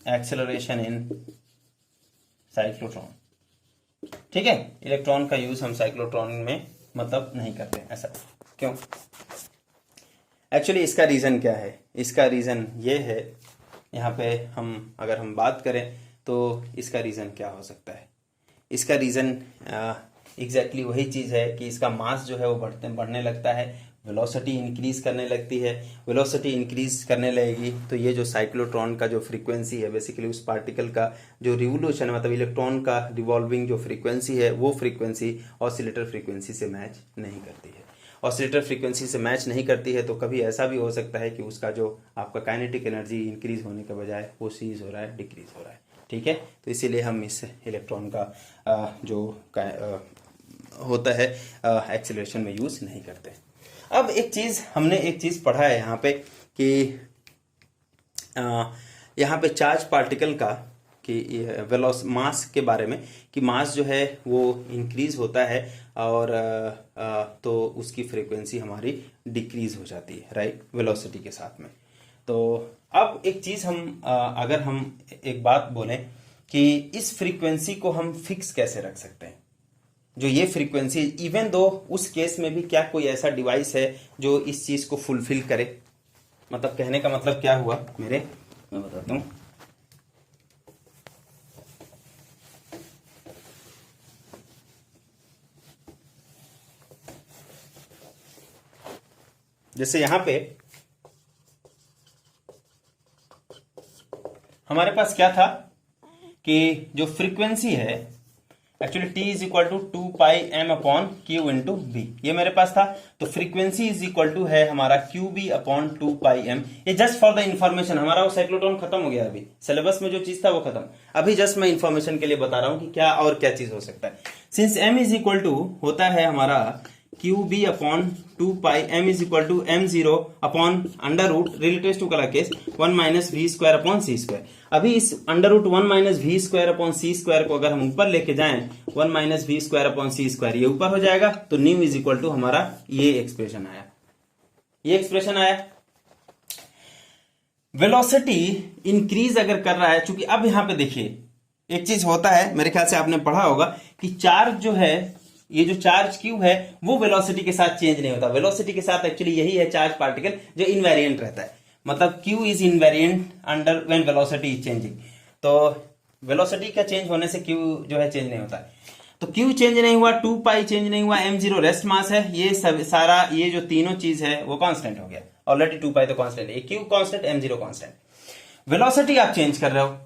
acceleration in cyclotron। ठीक है, इलेक्ट्रॉन का यूज हम साइक्लोट्रॉन में मतलब नहीं करते। ऐसा क्यों? एक्चुअली इसका रीजन क्या है, इसका रीजन ये है, यहाँ पे अगर हम बात करें तो इसका रीजन क्या हो सकता है। इसका रीजन एग्जैक्टली वही चीज है कि इसका मास जो है वो बढ़ने लगता है, वेलोसिटी इंक्रीज करने लगती है, वेलोसिटी इंक्रीज करने लगेगी तो ये जो साइक्लोट्रॉन का जो फ्रीक्वेंसी है, बेसिकली उस पार्टिकल का जो रिवोल्यूशन मतलब इलेक्ट्रॉन का रिवॉल्विंग जो फ्रीक्वेंसी है, वो फ्रीक्वेंसी ऑसिलेटर फ्रीक्वेंसी से मैच नहीं करती है। ऑसिलेटर फ्रीक्वेंसी से मैच नहीं करती है तो कभी ऐसा भी हो सकता है कि उसका जो आपका काइनेटिक एनर्जी इंक्रीज होने के बजाय वो सीज हो रहा है, डिक्रीज हो रहा है। ठीक है, तो इसीलिए हम इस इलेक्ट्रॉन का जो होता है एक्सेलरेशन में यूज नहीं करते। अब हमने एक चीज पढ़ा है यहाँ पे कि यहाँ पे चार्ज पार्टिकल का कि मास के बारे में कि मास जो है वो इंक्रीज होता है और तो उसकी फ्रीक्वेंसी हमारी डिक्रीज हो जाती है, राइट, वेलोसिटी के साथ में। तो अब एक चीज अगर हम एक बात बोलें कि इस फ्रीक्वेंसी को हम फिक्स कैसे रख सकते हैं, जो ये फ्रीक्वेंसी, इवन दो उस केस में भी क्या कोई ऐसा डिवाइस है जो इस चीज को फुलफिल करे। मतलब कहने का मतलब क्या हुआ मैं बताता हूं। जैसे यहां पे हमारे पास क्या था कि जो फ्रीक्वेंसी है actually t is equal to 2πm/q/b, ये मेरे पास था। तो फ्रीक्वेंसी इज इक्वल टू है हमारा qb/2πm। ये जस्ट फॉर द इंफॉर्मेशन, हमारा वो साइक्लोट्रॉन खत्म हो गया, अभी सिलेबस में जो चीज था वो खत्म, अभी जस्ट मैं इंफॉर्मेशन के लिए बता रहा हूं कि क्या और क्या चीज हो सकता है। Since m is equal to होता है हमारा qb/2πm is equal to m0/√, relative to कला केस 1 - v²/c²। अभी इस √1 - v²/c² को अगर हम ऊपर लेके जाएं 1 - v²/c², ये ऊपर हो जाएगा तो न्यू इज इक्वल टू हमारा ये एक्सप्रेशन आया। वेलोसिटी इंक्रीज अगर कर रहा है, चूंकि अब यहां पे देखिए एक चीज होता है, मेरे ख्याल से आपने पढ़ा होगा कि चार्ज जो है, ये जो चार्ज क्यू है वो वेलोसिटी के साथ चेंज नहीं होता। वेलोसिटी के साथ एक्चुअली यही है चार्ज पार्टिकल जो इनवेरिएंट रहता है, मतलब Q is invariant under when velocity is changing. तो वेलोसिटी का चेंज होने से क्यू जो है चेंज नहीं होता है। तो क्यू चेंज नहीं हुआ, 2π चेंज नहीं हुआ, m0 रेस्ट मास है, ये सब सारा ये जो तीनों चीज है वो कांस्टेंट हो गया। ऑलरेडी 2π तो कांस्टेंट है, Q constant, m0 constant. Velocity आप चेंज कर रहे हो,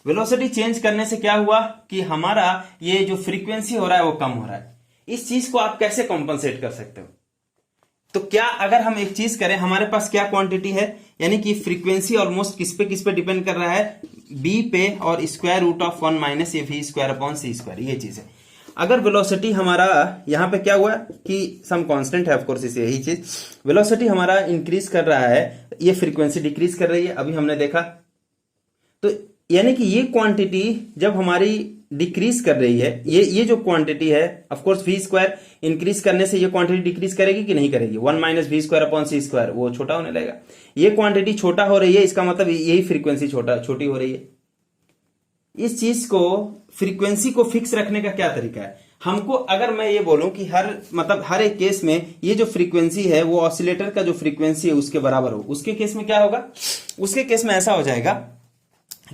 वेलोसिटी चेंज करने से क्या हुआ कि हमारा ये जो फ्रीक्वेंसी हो रहा है वो कम हो रहा है। इस चीज को आप कैसे कॉम्पनसेट कर सकते हो? तो क्या अगर हम एक चीज करें, हमारे पास क्या क्वांटिटी है, यानी कि फ्रीक्वेंसी ऑलमोस्ट किस पे डिपेंड कर रहा है, b पे, और √1 - v²/c², ये चीज है। अगर वेलोसिटी हमारा यहां पे क्या हुआ कि सम कांस्टेंट है, ऑफ कोर्स इसे यही चीज, वेलोसिटी हमारा इंक्रीज कर रहा है, ये फ्रीक्वेंसी डिक्रीज कर रही है, अभी हमने देखा। तो यानी कि ये क्वांटिटी जब हमारी डिक्रीज कर रही है, ये जो क्वांटिटी है, ऑफ कोर्स v² इंक्रीज करने से ये क्वांटिटी डिक्रीज करेगी कि नहीं करेगी, 1 - v²/c², वो छोटा होने लगेगा। ये क्वांटिटी छोटा हो रही है, इसका मतलब यही फ्रीक्वेंसी छोटी हो रही है। इस चीज को, फ्रीक्वेंसी को फिक्स रखने का क्या तरीका है हमको? अगर मैं ये बोलूं कि हर एक केस में ये जो फ्रीक्वेंसी है वो ऑसिलेटर का जो फ्रीक्वेंसी है उसके बराबर हो, उसके केस में क्या होगा? उसके केस में ऐसा हो जाएगा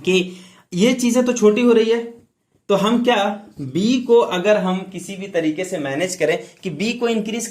कि ये चीजें तो छोटी हो रही है, तो हम क्या b को अगर हम किसी भी तरीके से मैनेज करें कि b को इंक्रीज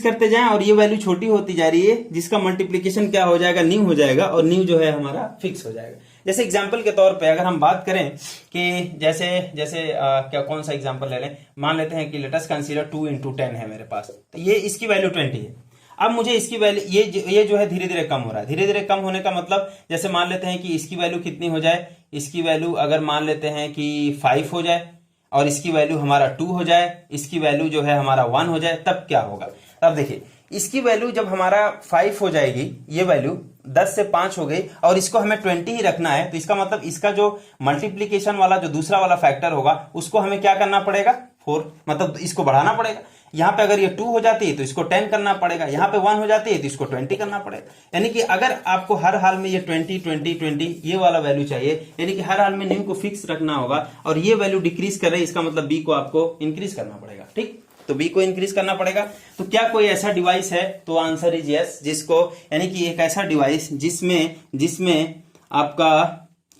करते जाएं और ये वैल्यू छोटी होती जा रही है, जिसका मल्टीप्लीकेशन क्या हो जाएगा, न्यू हो जाएगा, और न्यू जो है हमारा फिक्स हो जाएगा। जैसे एग्जांपल के तौर पे अगर हम बात करें कि जैसे क्या कौन सा एग्जांपल ले लें, मान लेते हैं कि लेट अस कंसीडर 2 × 10 है मेरे पास, तो ये इसकी वैल्यू 20 है। अब मुझे इसकी वैल्यू ये जो है धीरे धीरे कम हो रहा है। धीरे धीरे कम होने का मतलब, जैसे मान लेते हैं कि इसकी वैल्यू कितनी हो जाए, इसकी वैल्यू अगर मान लेते हैं कि 5 हो जाए, और इसकी वैल्यू हमारा 2 हो जाए, इसकी वैल्यू जो है हमारा 1 हो जाए, तब क्या होगा? तब देखिए इसकी वैल्यू जब हमारा 5 हो जाएगी, ये वैल्यू 10 से 5 हो गई, और इसको हमें 20 ही रखना है, तो इसका मतलब इसका जो मल्टीप्लीकेशन वाला जो दूसरा वाला फैक्टर होगा उसको हमें क्या करना पड़ेगा, 4, मतलब इसको बढ़ाना पड़ेगा। यहां पे अगर ये 2 हो जाती है तो इसको 10 करना पड़ेगा, यहां पे 1 हो जाती है तो इसको 20 करना पड़ेगा। यानी कि अगर आपको हर हाल में ये 20 20 20 ये वाला वैल्यू चाहिए, यानी कि हर हाल में न्यू को फिक्स रखना होगा, और ये वैल्यू डिक्रीज कर रही है, इसका मतलब बी को आपको इंक्रीज करना पड़ेगा। ठीक, तो बी को इंक्रीज करना पड़ेगा। तो क्या कोई ऐसा डिवाइस है? तो आंसर इज यस, जिसको, यानी कि एक ऐसा डिवाइस जिसमें आपका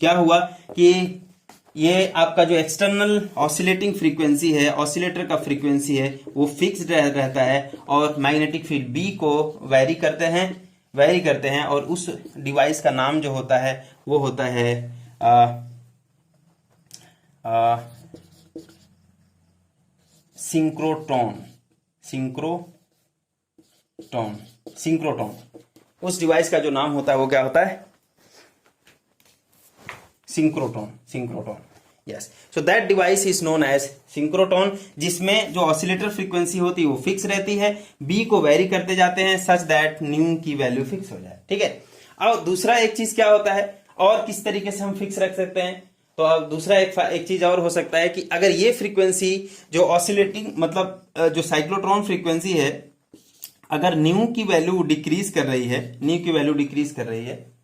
क्या हुआ कि ये आपका जो एक्सटर्नल ऑसिलेटिंग फ्रीक्वेंसी है, ऑसिलेटर का फ्रीक्वेंसी है, वो फिक्स्ड रहता है और मैग्नेटिक फील्ड बी को वेरी करते हैं और उस डिवाइस का नाम जो होता है वो होता है सिंक्रोटोन। उस डिवाइस का जो नाम होता है वो क्या होता है? Synchrotron. Yes, so that device is known as synchrotron, जिसमें जो ऑसिलेटर फ्रीक्वेंसी होती है वो फिक्स रहती है, बी को वेरी करते जाते हैं सच दैट न्यू की वैल्यू फिक्स हो जाए। ठीक है। अब दूसरा एक चीज क्या होता है और किस तरीके से हम फिक्स रख सकते हैं? तो अब दूसरा एक चीज और हो सकता है कि अगर ये फ्रीक्वेंसी जो ऑसिलेटिंग मतलब जो साइक्लोट्रॉन फ्रीक्वेंसी है, अगर न्यू की वैल्यू डिक्रीज कर रही है,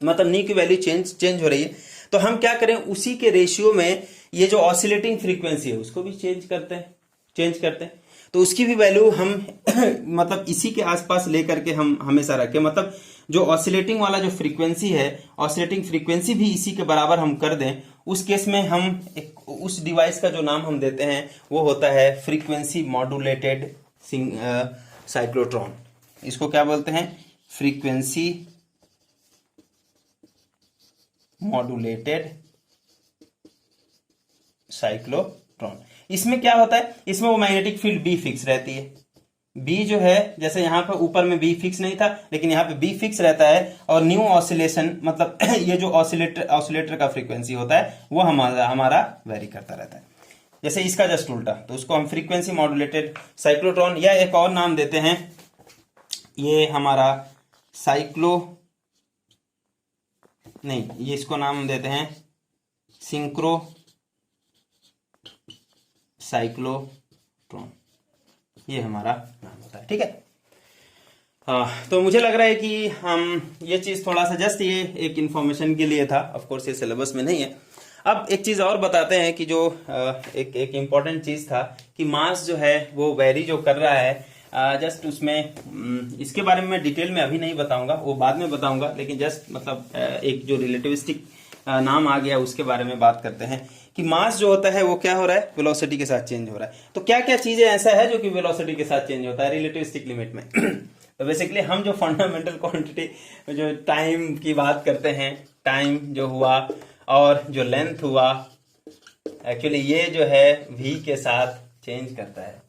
मतलब न्यू की वैल्यू चेंज हो रही है, तो हम क्या करें, उसी के रेशियो में ये जो ऑसिलेटिंग फ्रीक्वेंसी है उसको भी चेंज करते हैं। तो उसकी भी वैल्यू हम मतलब इसी के आसपास लेकर के हम हमेशा रखें, मतलब जो ऑसिलेटिंग वाला जो फ्रीक्वेंसी है, ऑसिलेटिंग फ्रीक्वेंसी भी इसी के बराबर हम कर दें। उस केस में हम उस डिवाइस का जो नाम हम देते हैं वो होता है फ्रीक्वेंसी मॉड्यूलेटेड साइक्लोट्रॉन। इसको क्या बोलते हैं? Frequency modulated cyclotron. इसमें क्या होता है, इसमें वो मैग्नेटिक फील्ड बी फिक्स रहती है। बी जो है, जैसे यहां पर ऊपर में बी फिक्स नहीं था, लेकिन यहां पे बी फिक्स रहता है और न्यू ऑसिलेशन मतलब ये जो ऑसिलेटर का फ्रीक्वेंसी होता है वो हमारा वेरी करता रहता है। जैसे इसका जस्ट उल्टा, तो उसको हम फ्रीक्वेंसी मॉड्यूलेटेड साइक्लोट्रॉन या एक और नाम देते हैं, ये हमारा ये इसको नाम देते हैं साइक्लोट्रॉन, ये हमारा नाम होता है। ठीक है। हाँ, तो मुझे लग रहा है कि हम ये चीज थोड़ा सा जस्ट ये एक इंफॉर्मेशन के लिए था, ऑफ कोर्स ये सिलेबस में नहीं है। अब एक चीज और बताते हैं कि जो एक इम्पॉर्टेंट चीज था कि मास जो है वो वेरी जो कर रहा है, जस्ट उसमें इसके बारे में मैं डिटेल में अभी नहीं बताऊंगा, वो बाद में बताऊंगा, लेकिन जस्ट मतलब एक जो रिलेटिविस्टिक नाम आ गया उसके बारे में बात करते हैं कि मास जो होता है वो क्या हो रहा है, वेलोसिटी के साथ चेंज हो रहा है। तो क्या क्या चीजें ऐसा है जो कि वेलोसिटी के साथ चेंज होता है रिलेटिविस्टिक लिमिट में? तो बेसिकली हम जो फंडामेंटल क्वांटिटी जो टाइम की बात करते हैं, टाइम जो हुआ और जो लेंथ हुआ, एक्चुअली ये जो है v के साथ चेंज करता है।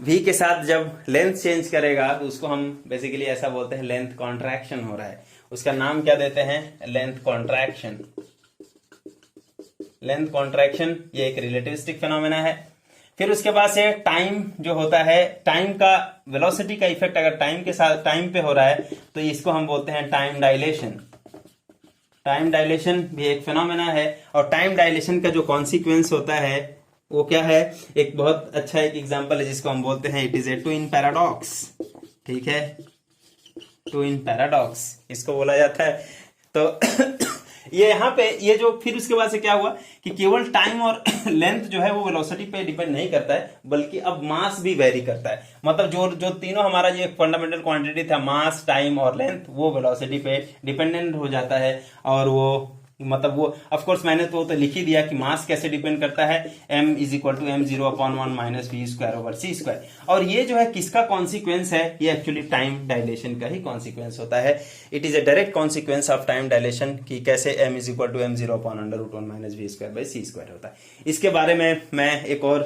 v के साथ जब लेंथ चेंज करेगा तो उसको हम बेसिकली ऐसा बोलते हैं लेंथ कॉन्ट्रैक्शन हो रहा है। उसका नाम क्या देते हैं? Length contraction. लेंथ कॉन्ट्रैक्शन ये एक रिलेटिविस्टिक फिनोमेना है। फिर उसके बाद से टाइम जो होता है, टाइम का वेलोसिटी का इफेक्ट अगर टाइम के साथ टाइम पे हो रहा है तो इसको हम बोलते हैं टाइम डायलेशन। टाइम डायलेशन भी एक फिनोमेना है और टाइम डायलेशन का जो कॉन्सिक्वेंस होता है वो क्या है? एक बहुत अच्छा एक एग्जांपल है जिसको हम बोलते हैं it is A twin paradox. ठीक है, ट्विन पैराडॉक्स इसको बोला जाता है। तो ये यहाँ पे ये जो फिर उसके बाद से क्या हुआ कि केवल टाइम और लेंथ जो है वो वेलोसिटी पे डिपेंड नहीं करता है, बल्कि अब मास भी वेरी करता है। मतलब जो तीनों हमारा जो फंडामेंटल क्वांटिटी था, मास, टाइम और लेंथ, वो वेलोसिटी पे डिपेंडेंट हो जाता है। और वो मतलब वो ऑफ कोर्स मैंने तो लिख ही दिया कि मास कैसे डिपेंड करता है, m is equal to m0/1 minus v square over c square. और ये जो है किसका कॉन्सिक्वेंस है? ये एक्चुअली टाइम डायलेशन का ही कॉन्सिक्वेंस होता है। It is a direct consequence of time dilation कि कैसे m is equal to m0/√1 minus v square by c square होता है। इसके बारे में मैं एक और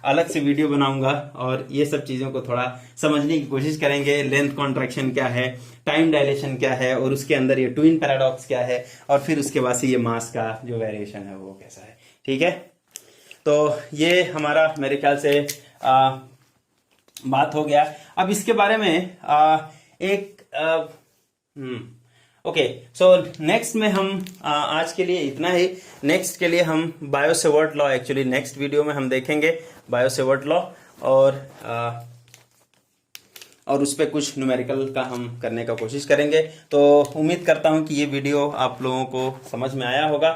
अलग से वीडियो बनाऊंगा और ये सब चीजों को थोड़ा समझने की कोशिश करेंगे। लेंथ कॉन्ट्रैक्शन क्या है, टाइम डायलेशन क्या है और उसके अंदर ये ट्विन पैराडॉक्स क्या है, और फिर उसके बाद से ये मास का जो वेरिएशन है वो कैसा है। ठीक है, तो ये हमारा मेरे ख्याल से बात हो गया। अब इसके बारे में ओके, सो नेक्स्ट में हम आज के लिए इतना ही। नेक्स्ट के लिए हम Biot-Savart law, actually next video में हम देखेंगे बायो-सेवर्ट लॉ और उस पर कुछ न्यूमेरिकल का हम करने का कोशिश करेंगे। तो उम्मीद करता हूं कि ये वीडियो आप लोगों को समझ में आया होगा।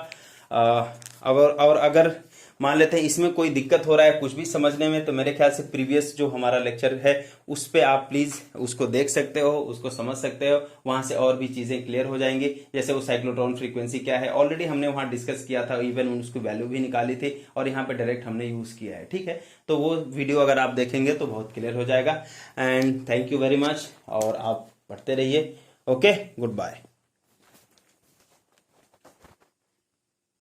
और अगर मान लेते हैं इसमें कोई दिक्कत हो रहा है कुछ भी समझने में, तो मेरे ख्याल से प्रीवियस जो हमारा लेक्चर है उस पे आप प्लीज उसको देख सकते हो, उसको समझ सकते हो, वहां से और भी चीजें क्लियर हो जाएंगी। जैसे वो साइक्लोट्रॉन फ्रीक्वेंसी क्या है ऑलरेडी हमने वहां डिस्कस किया था, इवन उसकी वैल्यू भी निकाली थी और यहाँ पे डायरेक्ट हमने यूज किया है। ठीक है, तो वो वीडियो अगर आप देखेंगे तो बहुत क्लियर हो जाएगा। And thank you very much, और आप पढ़ते रहिए। Okay, good bye.